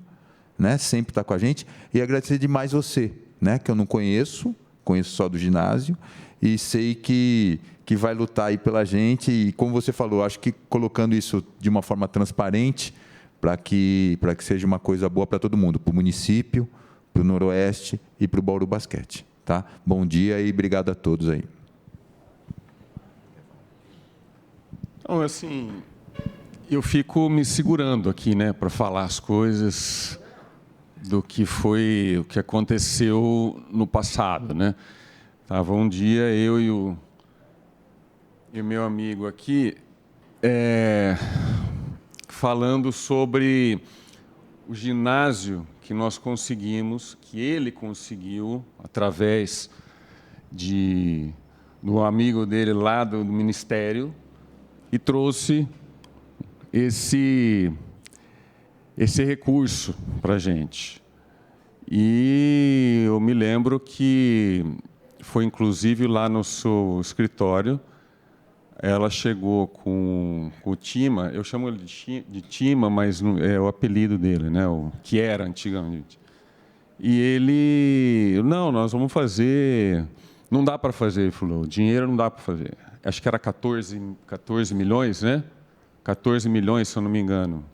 né? Sempre está com a gente, e agradecer demais você, né? Que eu não conheço só do ginásio, e sei que vai lutar aí pela gente. E, como você falou, acho que colocando isso de uma forma transparente, para que seja uma coisa boa para todo mundo, para o município, para o Noroeste e para o Bauru Basquete. Tá? Bom dia e obrigado a todos aí. Então, assim, eu fico me segurando aqui, né, para falar as coisas do que foi, o que aconteceu no passado, né? Tava um dia eu e o meu amigo aqui falando sobre o ginásio que nós conseguimos, que ele conseguiu através do amigo dele lá do Ministério, e trouxe esse recurso para a gente. E eu me lembro que foi, inclusive, lá no seu escritório, ela chegou com o Tima, eu chamo ele de Tima, mas é o apelido dele, né? O que era antigamente. E ele, não, nós vamos fazer, não dá para fazer, ele falou, dinheiro não dá para fazer. Acho que era 14 milhões, né? 14 milhões, se eu não me engano.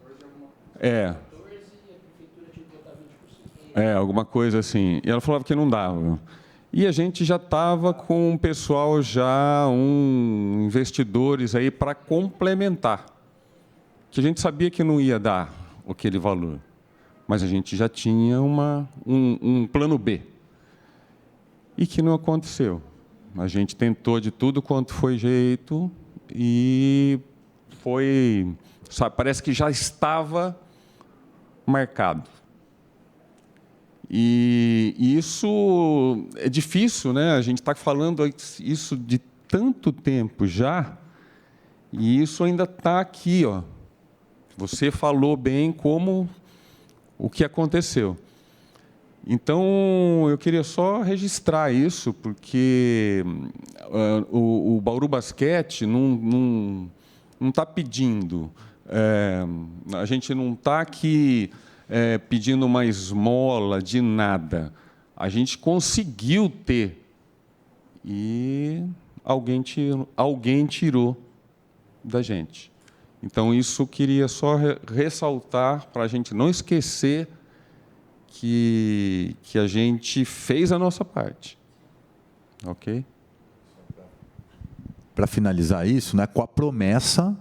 Alguma coisa assim. E ela falava que não dava. E a gente já estava com o pessoal, investidores aí para complementar. Que a gente sabia que não ia dar aquele valor. Mas a gente já tinha um plano B. E que não aconteceu. A gente tentou de tudo quanto foi jeito e foi... Sabe, parece que já estava marcado. E isso é difícil, né? A gente está falando isso de tanto tempo já, e isso ainda está aqui, ó. Você falou bem como o que aconteceu. Então, eu queria só registrar isso, porque o Bauru Basquete não está pedindo, a gente não está aqui pedindo uma esmola de nada. A gente conseguiu ter, e alguém tirou da gente. Então, isso eu queria só ressaltar, para a gente não esquecer que a gente fez a nossa parte. Ok? Para finalizar isso, né, com a promessa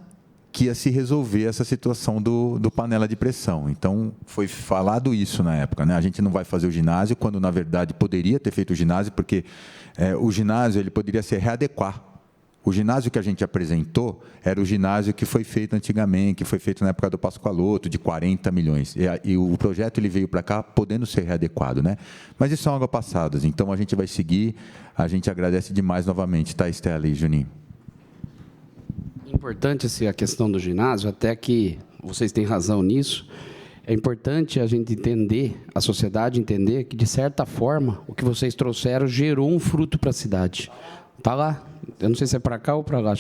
que ia se resolver essa situação do panela de pressão. Então, foi falado isso na época, né? A gente não vai fazer o ginásio, quando, na verdade, poderia ter feito o ginásio, porque o ginásio ele poderia se readequar. O ginásio que a gente apresentou era o ginásio que foi feito antigamente, que foi feito na época do Pascoaloto, de 40 milhões. E o projeto ele veio para cá podendo ser readequado, né? Mas isso são águas passadas, então a gente vai seguir. A gente agradece demais novamente, tá, Estela e Juninho? Importante a questão do ginásio, até que vocês têm razão nisso. É importante a gente entender, a sociedade entender, que, de certa forma, o que vocês trouxeram gerou um fruto para a cidade. Está lá. Eu não sei se é para cá ou para lá.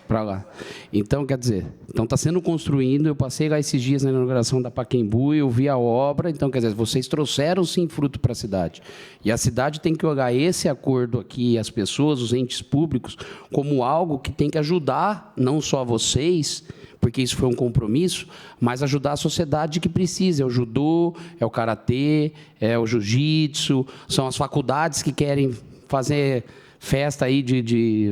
Para lá. Então, quer dizer, está sendo construído. Eu passei lá esses dias na inauguração da Pacaembu e eu vi a obra. Então, quer dizer, vocês trouxeram, sim, fruto para a cidade. E a cidade tem que olhar esse acordo aqui, as pessoas, os entes públicos, como algo que tem que ajudar não só vocês, porque isso foi um compromisso, mas ajudar a sociedade que precisa. É o judô, é o karatê, é o jiu-jitsu, são as faculdades que querem fazer festa aí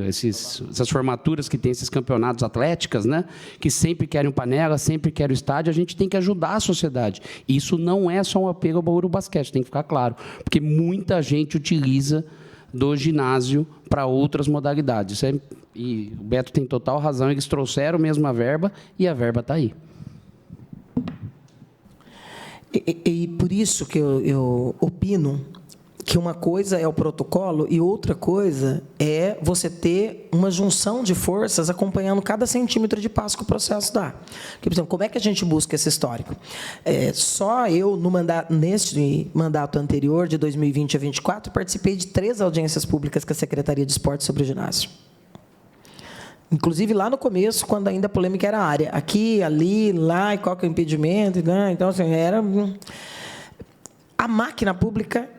essas formaturas que tem esses campeonatos atléticas, né? Que sempre querem panela, sempre querem o estádio. A gente tem que ajudar a sociedade. Isso não é só um apelo ao Bauru Basquete, tem que ficar claro, porque muita gente utiliza do ginásio para outras modalidades. E o Beto tem total razão, eles trouxeram mesmo a verba e a verba está aí. E por isso que eu opino que uma coisa é o protocolo e outra coisa é você ter uma junção de forças acompanhando cada centímetro de passo que o processo dá. Porque, por exemplo, como é que a gente busca esse histórico? Só eu, neste mandato anterior, de 2020 a 2024, participei de 3 audiências públicas com a Secretaria de Esporte sobre o ginásio. Inclusive, lá no começo, quando ainda a polêmica era área. Aqui, ali, lá, e qual que é o impedimento. Né? Então, assim, era... A máquina pública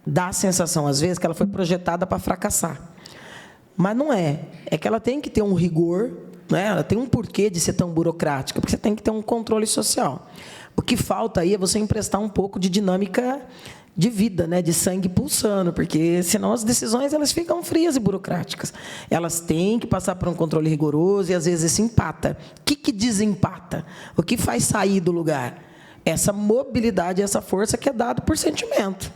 dá a sensação, às vezes, que ela foi projetada para fracassar. Mas não é. É que ela tem que ter um rigor, né? Ela tem um porquê de ser tão burocrática, porque você tem que ter um controle social. O que falta aí é você emprestar um pouco de dinâmica de vida, né? De sangue pulsando, porque senão as decisões elas ficam frias e burocráticas. Elas têm que passar por um controle rigoroso e, às vezes, isso empata. O que desempata? O que faz sair do lugar? Essa mobilidade, essa força que é dada por sentimento.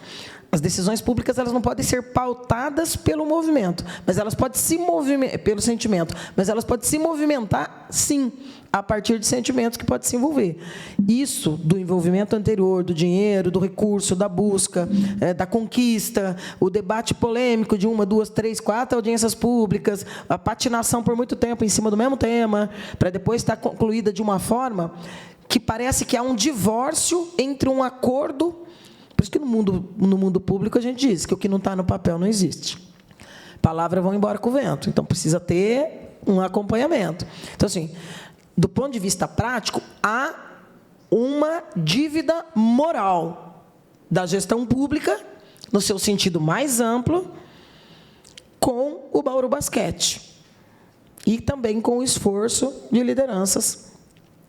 As decisões públicas elas não podem ser pautadas pelo movimento, mas elas podem se movimentar pelo sentimento, mas elas podem se movimentar, sim, a partir de sentimentos que podem se envolver. Isso do envolvimento anterior, do dinheiro, do recurso, da busca, da conquista, o debate polêmico de 1, 2, 3, 4 audiências públicas, a patinação por muito tempo em cima do mesmo tema, para depois estar concluída de uma forma que parece que há um divórcio entre um acordo Por isso que no mundo público a gente diz que o que não está no papel não existe. Palavras vão embora com o vento. Então, precisa ter um acompanhamento. Então, assim, do ponto de vista prático, há uma dívida moral da gestão pública, no seu sentido mais amplo, com o Bauru Basquete. E também com o esforço de lideranças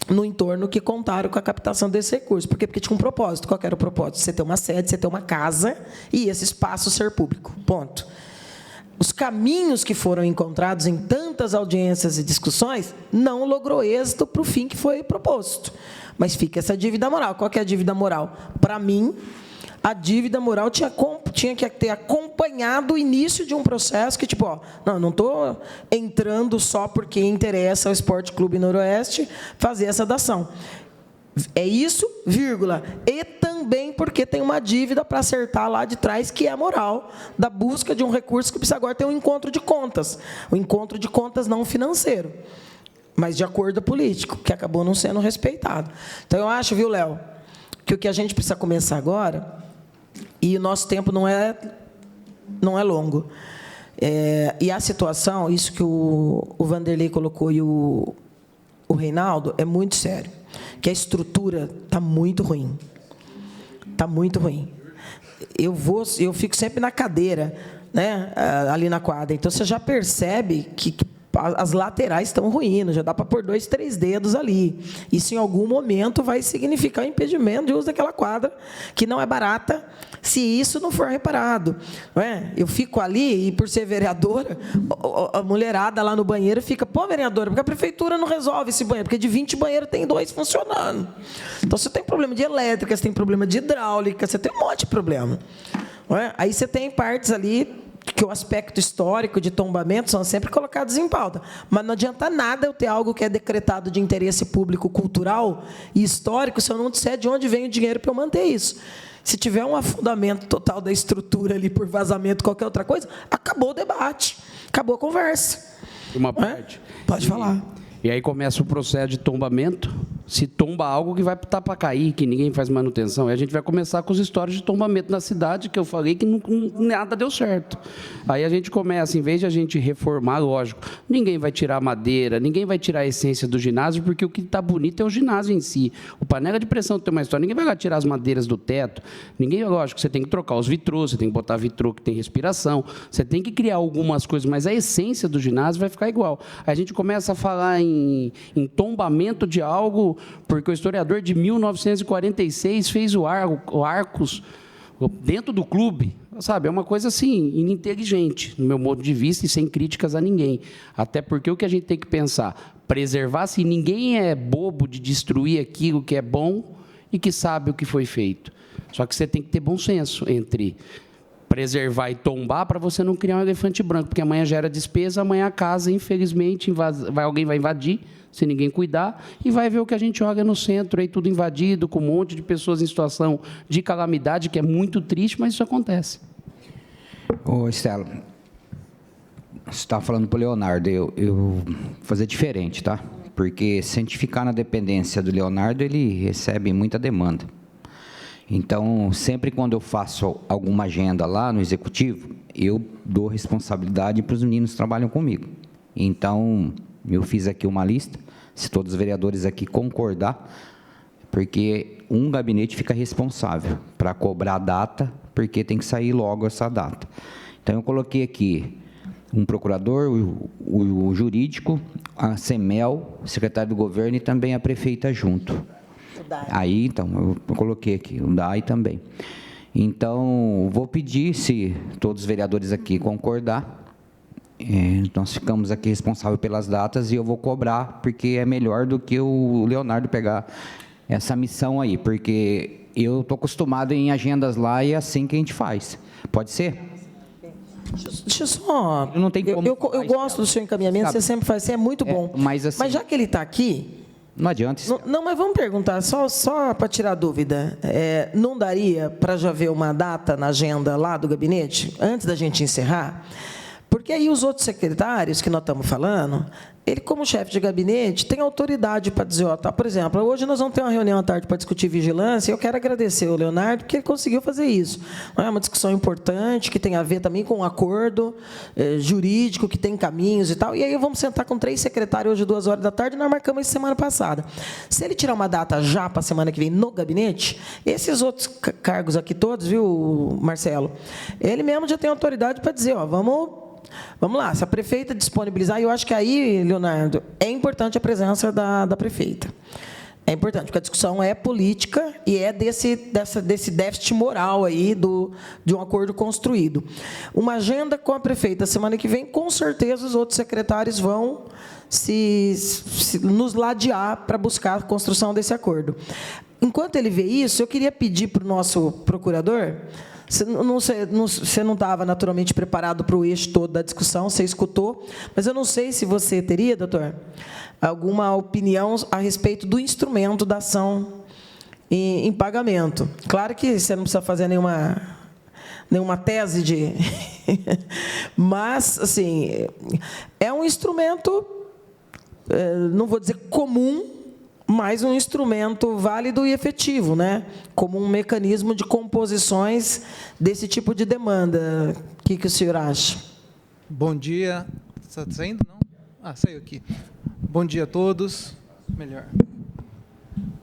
no entorno que contaram com a captação desse recurso. Por quê? Porque tinha um propósito. Qual era o propósito? Você ter uma sede, você ter uma casa e esse espaço ser público. Ponto. Os caminhos que foram encontrados em tantas audiências e discussões não logrou êxito para o fim que foi proposto. Mas fica essa dívida moral. Qual que é a dívida moral? Para mim, a dívida moral tinha que ter acompanhado o início de um processo que, tipo, ó, não estou entrando só porque interessa ao Esporte Clube Noroeste fazer essa dação. É isso, vírgula. E também porque tem uma dívida para acertar lá de trás, que é a moral da busca de um recurso que precisa agora ter um encontro de contas. Um encontro de contas não financeiro, mas de acordo político, que acabou não sendo respeitado. Então, eu acho, viu, Léo, que o que a gente precisa começar agora, e o nosso tempo não é longo, e a situação, isso que o Vanderlei colocou e o Reinaldo, é muito sério, que a estrutura está muito ruim. Está muito ruim. Eu fico sempre na cadeira, né, ali na quadra, então você já percebe que as laterais estão ruindo, já dá para pôr 2, 3 dedos ali. Isso, em algum momento, vai significar o impedimento de uso daquela quadra, que não é barata, se isso não for reparado. Não é? Eu fico ali, e por ser vereadora, a mulherada lá no banheiro fica, pô, vereadora, porque a prefeitura não resolve esse banheiro, porque de 20 banheiros tem 2 funcionando. Então, você tem problema de elétrica, você tem problema de hidráulica, você tem um monte de problema. Não é? Aí você tem partes ali que o aspecto histórico de tombamento são sempre colocados em pauta. Mas não adianta nada eu ter algo que é decretado de interesse público, cultural e histórico, se eu não disser de onde vem o dinheiro para eu manter isso. Se tiver um afundamento total da estrutura ali por vazamento, qualquer outra coisa, acabou o debate, acabou a conversa. Uma parte. Pode falar. E aí começa o processo de tombamento. Se tomba algo que vai estar para cair, que ninguém faz manutenção, aí a gente vai começar com os histórias de tombamento na cidade, que eu falei que nada deu certo. Aí a gente começa, em vez de a gente reformar, lógico, ninguém vai tirar a madeira, ninguém vai tirar a essência do ginásio, porque o que está bonito é o ginásio em si. O panela de pressão tem uma história, ninguém vai lá tirar as madeiras do teto, ninguém, lógico, você tem que trocar os vitrôs, você tem que botar vitrô que tem respiração, você tem que criar algumas coisas, mas a essência do ginásio vai ficar igual. Aí a gente começa a falar em tombamento de algo, porque o historiador de 1946 fez o Arcos dentro do clube, sabe? É uma coisa assim, ininteligente, no meu modo de vista, e sem críticas a ninguém. Até porque o que a gente tem que pensar, preservar, se ninguém é bobo de destruir aquilo que é bom e que sabe o que foi feito. Só que você tem que ter bom senso entre preservar e tombar para você não criar um elefante branco, porque amanhã gera despesa, amanhã a casa, infelizmente, alguém vai invadir, se ninguém cuidar, e vai ver o que a gente joga no centro, aí tudo invadido, com um monte de pessoas em situação de calamidade, que é muito triste, mas isso acontece. Ô, Estela, você estava falando para o Leonardo, eu vou fazer diferente, tá? Porque se a gente ficar na dependência do Leonardo, ele recebe muita demanda. Então, sempre quando eu faço alguma agenda lá no Executivo, eu dou responsabilidade para os meninos que trabalham comigo. Então, eu fiz aqui uma lista, se todos os vereadores aqui concordar, porque um gabinete fica responsável para cobrar a data, porque tem que sair logo essa data. Então, eu coloquei aqui um procurador, o jurídico, a CEMEL, o secretário do governo e também a prefeita junto. Aí, então, eu coloquei aqui, o DAI também. Então, vou pedir, se todos os vereadores aqui concordar, nós ficamos aqui responsáveis pelas datas e eu vou cobrar, porque é melhor do que o Leonardo pegar essa missão aí, porque eu estou acostumado em agendas lá e é assim que a gente faz. Pode ser? Deixa eu só... Não tem como... Eu gosto do seu encaminhamento, sabe? Você sempre faz, você é muito bom. Mas, assim, mas já que ele está aqui... Não adianta. Não, mas vamos perguntar, só para tirar dúvida. Não daria para já ver uma data na agenda lá do gabinete, antes da gente encerrar? Porque aí os outros secretários que nós estamos falando, ele, como chefe de gabinete, tem autoridade para dizer, ó, tá, por exemplo, hoje nós vamos ter uma reunião à tarde para discutir vigilância, e eu quero agradecer ao Leonardo, porque ele conseguiu fazer isso. É uma discussão importante, que tem a ver também com um acordo jurídico, que tem caminhos e tal, e aí vamos sentar com 3 secretários hoje, 2 horas da tarde, e nós marcamos isso semana passada. Se ele tirar uma data já para a semana que vem no gabinete, esses outros cargos aqui todos, viu, Marcelo, ele mesmo já tem autoridade para dizer, ó, vamos lá, se a prefeita disponibilizar, e eu acho que aí, Leonardo, é importante a presença da prefeita. É importante, porque a discussão é política e é desse déficit moral aí de um acordo construído. Uma agenda com a prefeita semana que vem, com certeza os outros secretários vão nos ladear para buscar a construção desse acordo. Enquanto ele vê isso, eu queria pedir para o nosso procurador. Você não estava naturalmente preparado para o eixo todo da discussão, você escutou, mas eu não sei se você teria, doutor, alguma opinião a respeito do instrumento da ação em pagamento. Claro que você não precisa fazer nenhuma tese de... Mas, assim, é um instrumento, não vou dizer comum, mas um instrumento válido e efetivo, né? Como um mecanismo de composições desse tipo de demanda. O que o senhor acha? Bom dia. Está saindo, não? Ah, saiu aqui. Bom dia a todos. Melhor.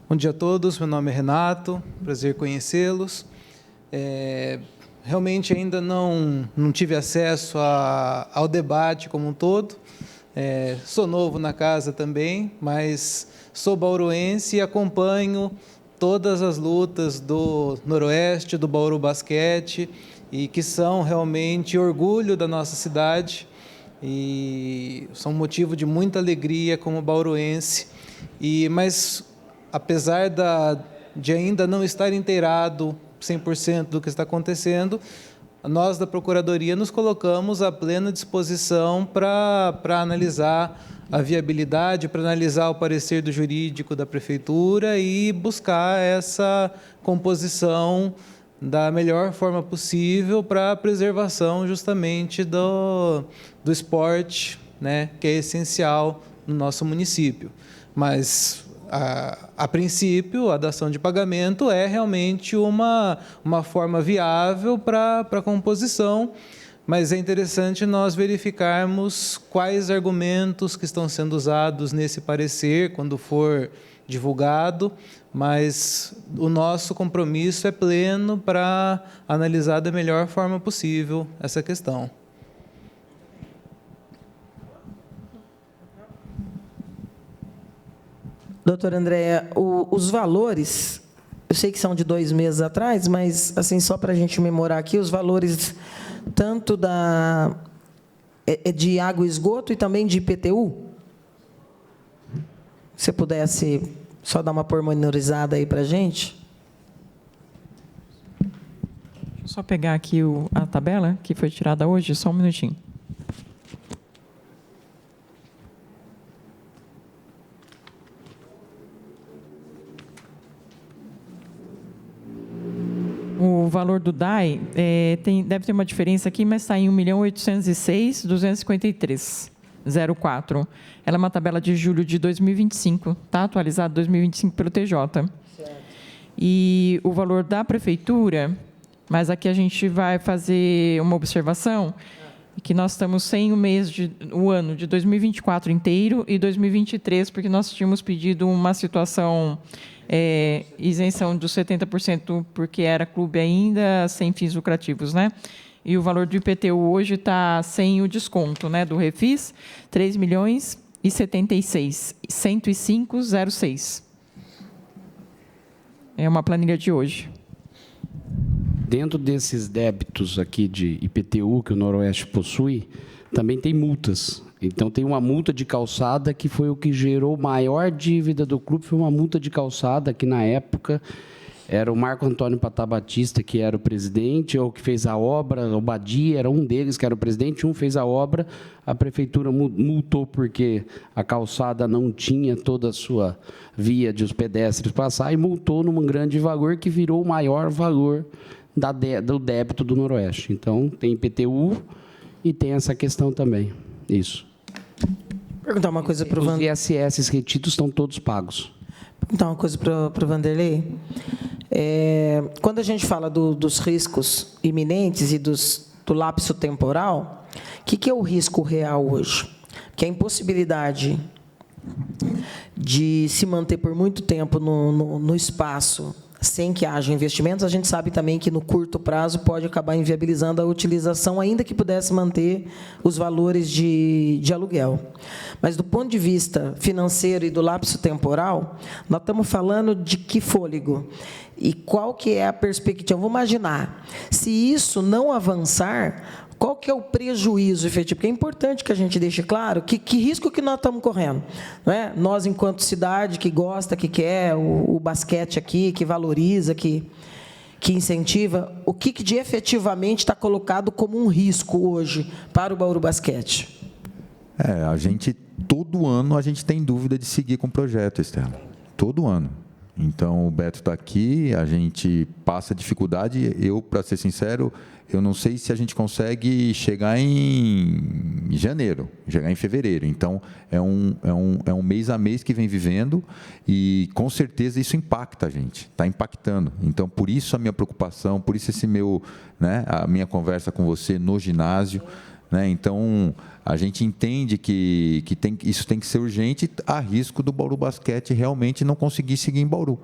Bom dia a todos. Meu nome é Renato. Prazer conhecê-los. Realmente ainda não tive acesso ao debate como um todo. Sou novo na casa também, mas sou bauruense e acompanho todas as lutas do Noroeste, do Bauru Basquete, e que são realmente orgulho da nossa cidade e são motivo de muita alegria como bauruense. Mas, apesar de ainda não estar inteirado 100% do que está acontecendo, nós da Procuradoria nos colocamos à plena disposição para analisar a viabilidade, para analisar o parecer do jurídico da Prefeitura e buscar essa composição da melhor forma possível para a preservação justamente do esporte, né, que é essencial no nosso município. Mas, a princípio, a dação de pagamento é realmente uma forma viável para a composição, mas é interessante nós verificarmos quais argumentos que estão sendo usados nesse parecer, quando for divulgado, mas o nosso compromisso é pleno para analisar da melhor forma possível essa questão. Doutora Andréa, os valores, eu sei que são de 2 meses atrás, mas assim, só para a gente memorar aqui, os valores tanto de água e esgoto e também de IPTU? Se pudesse só dar uma pormenorizada aí para a gente. Deixa eu só pegar aqui a tabela que foi tirada hoje, só um minutinho. O valor do DAI deve ter uma diferença aqui, mas está em 1.806.253,04. Ela é uma tabela de julho de 2025, tá? Atualizada 2025 pelo TJ. Certo. E o valor da prefeitura, mas aqui a gente vai fazer uma observação, que nós estamos sem o ano de 2024 inteiro e 2023, porque nós tínhamos pedido uma situação... isenção dos 70%, porque era clube ainda, sem fins lucrativos, né? E o valor do IPTU hoje está sem o desconto, né, do Refis, 3.076.105,06. É uma planilha de hoje. Dentro desses débitos aqui de IPTU que o Noroeste possui, também tem multas. Então, tem uma multa de calçada que foi o que gerou maior dívida do clube, foi uma multa de calçada que, na época, era o Marco Antônio Patá Batista, que era o presidente, ou que fez a obra, o Badia era um deles, que era o presidente, um fez a obra, a prefeitura multou porque a calçada não tinha toda a sua via de os pedestres passar, e multou num grande valor que virou o maior valor do débito do Noroeste. Então, tem IPTU e tem essa questão também. Isso. Perguntar uma coisa para o Os Vanderlei. ISS retidos estão todos pagos. Perguntar uma coisa para o Vanderlei. Quando a gente fala dos riscos iminentes e do lapso temporal, o que é o risco real hoje? Que é a impossibilidade de se manter por muito tempo no espaço sem que haja investimentos. A gente sabe também que no curto prazo pode acabar inviabilizando a utilização, ainda que pudesse manter os valores de aluguel. Mas do ponto de vista financeiro e do lapso temporal, nós estamos falando de que fôlego? E qual que é a perspectiva? Vamos imaginar, se isso não avançar, qual que é o prejuízo efetivo? Porque é importante que a gente deixe claro que risco que nós estamos correndo. Não é? Nós, enquanto cidade que gosta, que quer o basquete aqui, que valoriza, que incentiva, o que de efetivamente está colocado como um risco hoje para o Bauru Basquete? A gente, todo ano, a gente tem dúvida de seguir com o projeto, Estela. Todo ano. Então, o Beto está aqui, a gente passa dificuldade. Eu, para ser sincero, eu não sei se a gente consegue chegar em janeiro, chegar em fevereiro. Então, é um mês a mês que vem vivendo e, com certeza, isso impacta a gente, está impactando. Então, por isso a minha preocupação, por isso a minha conversa com você no ginásio. Então, a gente entende que isso tem que ser urgente, a risco do Bauru Basquete realmente não conseguir seguir em Bauru.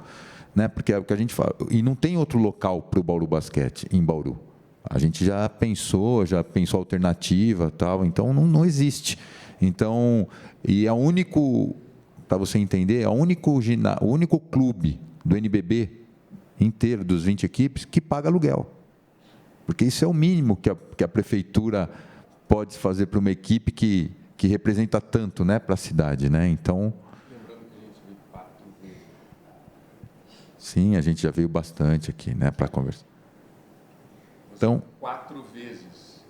Porque é o que a gente fala. E não tem outro local para o Bauru Basquete em Bauru. A gente já pensou alternativa, tal, então não existe. Então, e é o único, para você entender, é o único clube do NBB inteiro, dos 20 equipes, que paga aluguel. Porque isso é o mínimo que a prefeitura pode fazer para uma equipe que representa tanto, para a cidade, Então, lembrando que a gente veio 4 vezes. Sim, a gente já veio bastante aqui, para conversar. Então, 4 vezes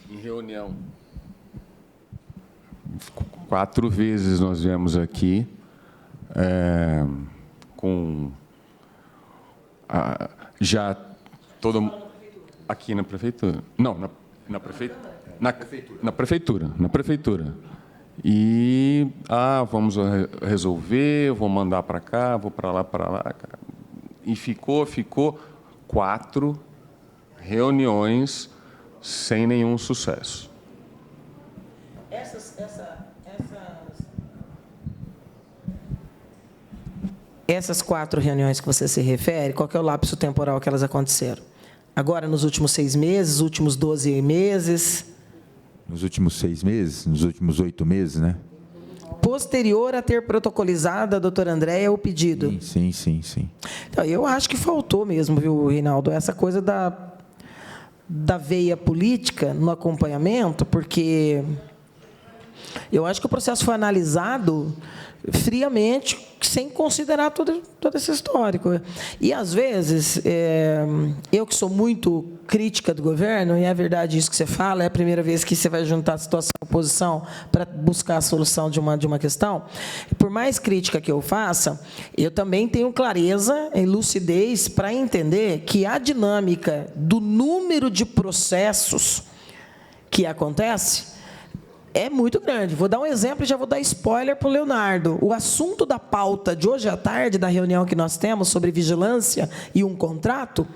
em reunião. 4 vezes nós viemos aqui com já todo aqui na prefeitura. Não, na prefeitura. E vamos resolver, vou mandar para cá, vou para lá. E ficou 4 reuniões sem nenhum sucesso. Essas 4 reuniões que você se refere, qual que é o lapso temporal que elas aconteceram? Agora, nos últimos 6 meses, últimos 12 meses? Nos últimos 6 meses, nos últimos 8 meses, Posterior a ter protocolizado a doutora Andréia o pedido? Sim. Então, eu acho que faltou mesmo, viu, Reinaldo, essa coisa da veia política no acompanhamento, porque eu acho que o processo foi analisado friamente, sem considerar todo esse histórico. E, às vezes, eu que sou muito crítica do governo, e é verdade isso que você fala, é a primeira vez que você vai juntar a situação e a oposição para buscar a solução de uma questão, por mais crítica que eu faça, eu também tenho clareza e lucidez para entender que a dinâmica do número de processos que acontece é muito grande. Vou dar um exemplo e já vou dar spoiler para o Leonardo. O assunto da pauta de hoje à tarde, da reunião que nós temos sobre vigilância e um contrato,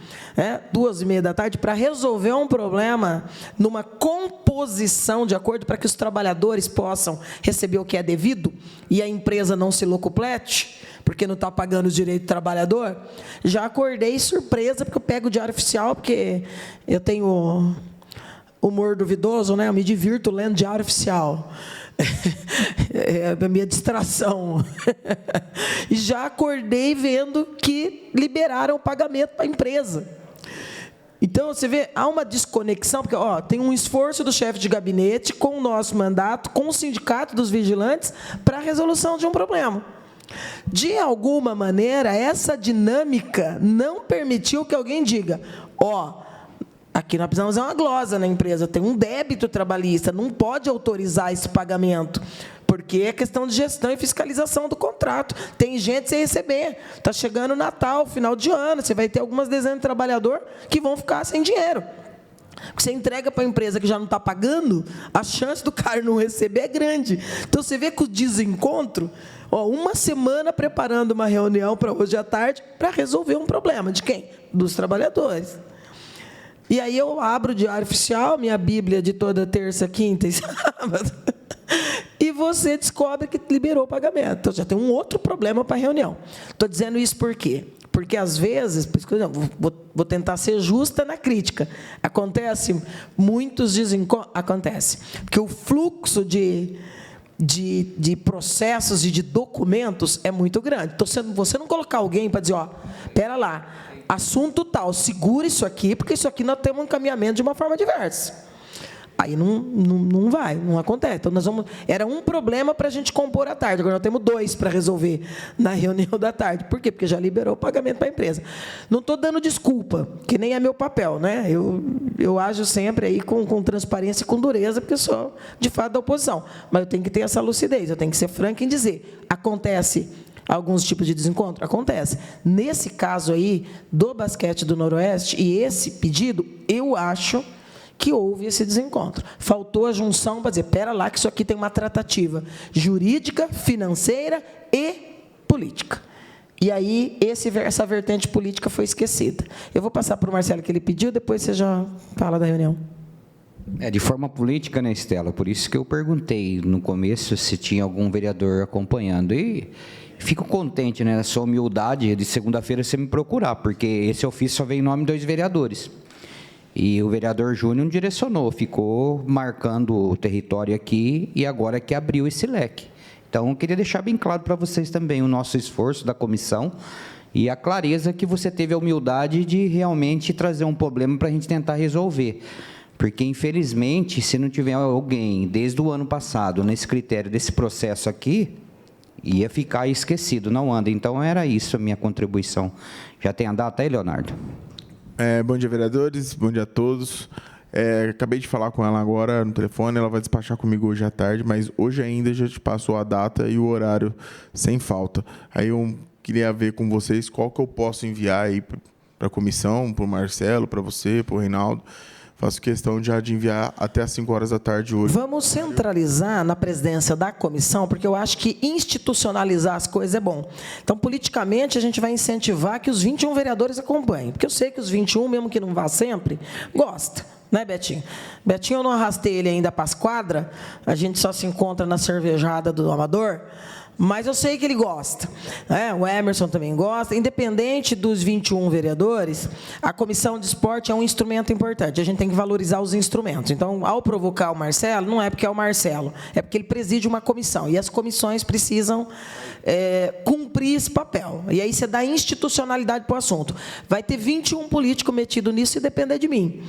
2h30 da tarde, para resolver um problema numa composição de acordo para que os trabalhadores possam receber o que é devido e a empresa não se locuplete, porque não está pagando o direito do trabalhador. Já acordei surpresa, porque eu pego o Diário Oficial, porque eu tenho humor duvidoso, eu me divirto lendo Diário Oficial. É a minha distração. E já acordei vendo que liberaram o pagamento para a empresa. Então, você vê, há uma desconexão, porque tem um esforço do chefe de gabinete com o nosso mandato, com o sindicato dos vigilantes, para a resolução de um problema. De alguma maneira, essa dinâmica não permitiu que alguém diga, aqui nós precisamos fazer uma glosa na empresa, tem um débito trabalhista, não pode autorizar esse pagamento, porque é questão de gestão e fiscalização do contrato. Tem gente sem receber, está chegando o Natal, final de ano, você vai ter algumas dezenas de trabalhadores que vão ficar sem dinheiro. Porque você entrega para a empresa que já não está pagando, a chance do cara não receber é grande. Então, você vê que o desencontro, uma semana preparando uma reunião para hoje à tarde para resolver um problema. De quem? Dos trabalhadores. E aí eu abro o Diário Oficial, minha Bíblia de toda terça, quinta e sábado, e você descobre que liberou o pagamento. Então, já tem um outro problema para a reunião. Estou dizendo isso por quê? Porque, às vezes, vou tentar ser justa na crítica, acontece muitos desencontros, acontece, porque o fluxo de processos e de documentos é muito grande. Então, se você não colocar alguém para dizer, espera lá, assunto tal, segura isso aqui, porque isso aqui nós temos um encaminhamento de uma forma diversa. Aí não vai, não acontece. Então, era um problema para a gente compor à tarde, agora nós temos 2 para resolver na reunião da tarde. Por quê? Porque já liberou o pagamento para a empresa. Não estou dando desculpa, que nem é meu papel, né? Eu ajo sempre aí com transparência e com dureza, porque eu sou, de fato, da oposição. Mas eu tenho que ter essa lucidez, eu tenho que ser franco em dizer, acontece alguns tipos de desencontro? Acontece. Nesse caso aí, do basquete do Noroeste, e esse pedido, eu acho que houve esse desencontro. Faltou a junção para dizer, espera lá, que isso aqui tem uma tratativa jurídica, financeira e política. E aí, essa vertente política foi esquecida. Eu vou passar para o Marcelo, que ele pediu, depois você já fala da reunião. De forma política, né, Estela? Por isso que eu perguntei no começo se tinha algum vereador acompanhando. E fico contente, né, a sua humildade de segunda-feira você me procurar, porque esse ofício só veio em nome de 2 vereadores. E o vereador Júnior direcionou, ficou marcando o território aqui e agora que abriu esse leque. Então, eu queria deixar bem claro para vocês também o nosso esforço da comissão e a clareza que você teve a humildade de realmente trazer um problema para a gente tentar resolver. Porque, infelizmente, se não tiver alguém, desde o ano passado, nesse critério desse processo aqui, ia ficar esquecido, não anda. Então, era isso a minha contribuição. Já tem a data aí, Leonardo? Bom dia, vereadores. Bom dia a todos. Acabei de falar com ela agora no telefone, ela vai despachar comigo hoje à tarde, mas hoje ainda já te passou a data e o horário sem falta. Aí eu queria ver com vocês qual que eu posso enviar aí para a comissão, para o Marcelo, para você, para o Reinaldo. Faço questão já de enviar até às 5 horas da tarde hoje. Vamos centralizar na presidência da comissão, porque eu acho que institucionalizar as coisas é bom. Então, politicamente, a gente vai incentivar que os 21 vereadores acompanhem, porque eu sei que os 21, mesmo que não vá sempre, gosta. Né, Betinho? Betinho, eu não arrastei ele ainda para as quadras, a gente só se encontra na cervejada do Amador, mas eu sei que ele gosta. O Emerson também gosta. Independente dos 21 vereadores, a comissão de esporte é um instrumento importante. A gente tem que valorizar os instrumentos. Então, ao provocar o Marcelo, não é porque é o Marcelo, é porque ele preside uma comissão. E as comissões precisam cumprir esse papel. E aí você dá institucionalidade para o assunto. Vai ter 21 políticos metidos nisso e depender de mim.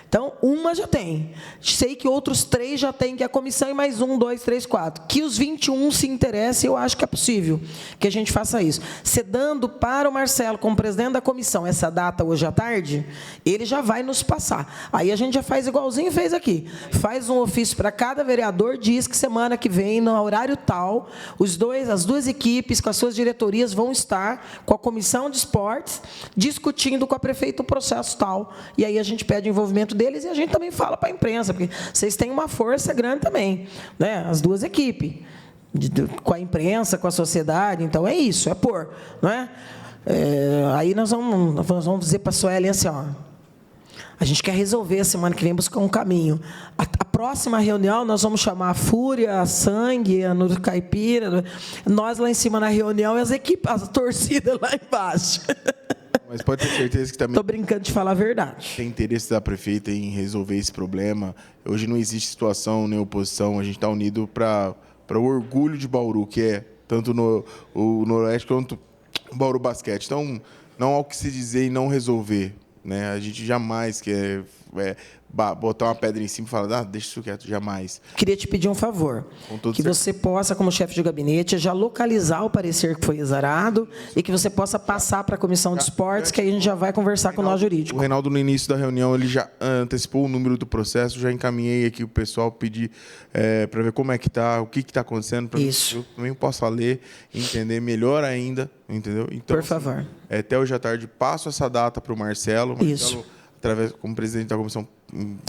Então, uma já tem. Sei que outros 3 já têm, que é a comissão, e mais 1, 2, 3, 4. Que os 21 se interessem, eu acho que é possível que a gente faça isso. Cedando para o Marcelo, como presidente da comissão, essa data hoje à tarde, ele já vai nos passar. Aí a gente já faz igualzinho fez aqui. Faz um ofício para cada vereador, diz que semana que vem, no horário tal, as duas equipes, com as suas diretorias, vão estar com a comissão de esportes, discutindo com a prefeita o processo tal. E aí a gente pede o envolvimento deles e a gente também fala para a imprensa, porque vocês têm uma força grande também, né? As 2 equipes, com a imprensa, com a sociedade. Então, é isso, é pôr. Não é? Aí nós vamos dizer para a Sueli assim, a gente quer resolver a semana que vem, buscar um caminho. A próxima reunião, nós vamos chamar a Fúria, a Sangue, a Nuro Caipira, nós lá em cima na reunião e as equipes, as torcidas lá embaixo. Mas pode ter certeza que também... Estou brincando de falar a verdade. Tem interesse da prefeita em resolver esse problema. Hoje não existe situação nem oposição. A gente está unido para o orgulho de Bauru, que é tanto o Noroeste quanto o Bauru Basquete. Então, não há o que se dizer e não resolver. Né? A gente jamais quer botar uma pedra em cima e falar, deixa isso quieto, jamais. Queria te pedir um favor, que você possa, como chefe de gabinete, já localizar o parecer que foi exarado e que você possa passar para a comissão de esportes, que aí a gente já vai conversar com o nó jurídico. O Reinaldo, no início da reunião, ele já antecipou o número do processo, já encaminhei aqui o pessoal pedir para ver como é que está, o que está acontecendo, para isso. Eu também possa ler e entender melhor ainda, entendeu? Então, por favor. Até hoje à tarde, passo essa data para o Marcelo. Isso. através, como presidente da comissão,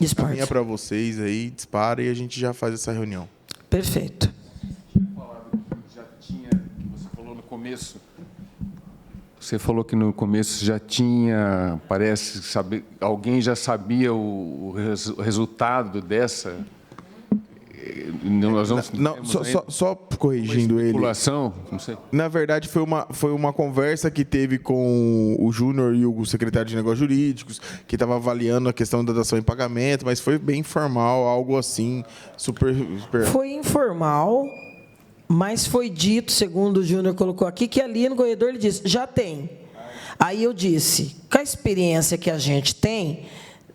Esporte. caminha para vocês aí, dispara e a gente já faz essa reunião. Perfeito. Já tinha, você falou no começo. Você falou que no começo já tinha, parece, alguém já sabia o resultado dessa. Nós não, só corrigindo ele. Não sei. Na verdade, foi uma conversa que teve com o Júnior e o secretário de Negócios Jurídicos, que estava avaliando a questão da dação em pagamento, mas foi bem informal, algo assim, super... Foi informal, mas foi dito, segundo o Júnior colocou aqui, que ali no corredor ele disse, já tem. Aí eu disse, com a experiência que a gente tem,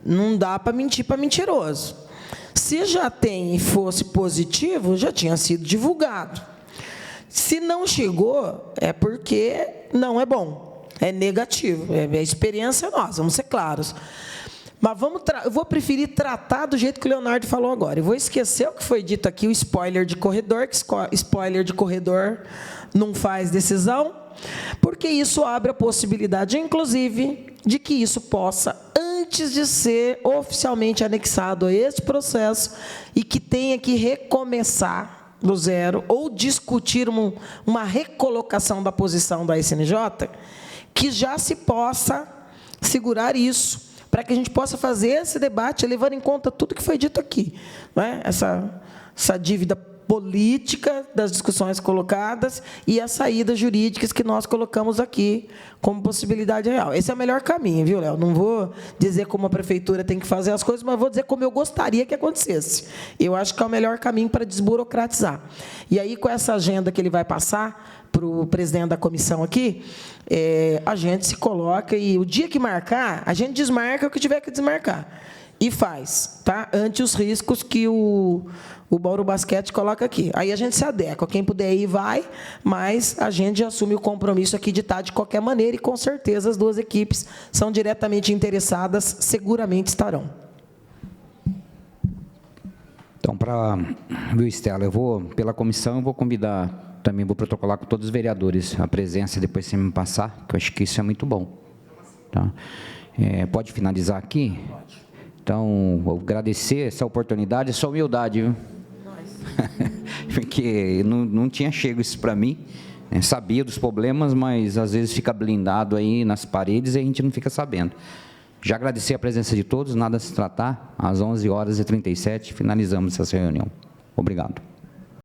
não dá para mentir para mentiroso. Se já tem e fosse positivo, já tinha sido divulgado. Se não chegou, é porque não é bom, é negativo, é a experiência nossa, vamos ser claros. Mas eu vou preferir tratar do jeito que o Leonardo falou agora. Eu vou esquecer o que foi dito aqui, o spoiler de corredor, que spoiler de corredor não faz decisão, porque isso abre a possibilidade, inclusive, de que isso possa, antes de ser oficialmente anexado a este processo, e que tenha que recomeçar do zero, ou discutir uma recolocação da posição da SNJ, que já se possa segurar isso, para que a gente possa fazer esse debate, levando em conta tudo que foi dito aqui, não é? Essa dívida política das discussões colocadas e as saídas jurídicas que nós colocamos aqui como possibilidade real. Esse é o melhor caminho, viu, Léo? Não vou dizer como a prefeitura tem que fazer as coisas, mas vou dizer como eu gostaria que acontecesse. Eu acho que é o melhor caminho para desburocratizar. E aí, com essa agenda que ele vai passar para o presidente da comissão aqui, a gente se coloca e o dia que marcar, a gente desmarca o que tiver que desmarcar. E faz, tá? Ante os riscos que o Bauru Basquete coloca aqui. Aí a gente se adequa. Quem puder ir, vai, mas a gente já assume o compromisso aqui de estar de qualquer maneira e, com certeza, as duas equipes são diretamente interessadas, seguramente estarão. Então, viu, Estela, pela comissão, eu vou convidar, também vou protocolar com todos os vereadores a presença, depois você me passar, que eu acho que isso é muito bom. Tá? Pode finalizar aqui? Então, vou agradecer essa oportunidade, essa humildade, viu? Porque não tinha chego isso para mim, né? Sabia dos problemas, mas às vezes fica blindado aí nas paredes e a gente não fica sabendo. Já agradeci a presença de todos, nada a se tratar, às 11h37, finalizamos essa reunião. Obrigado.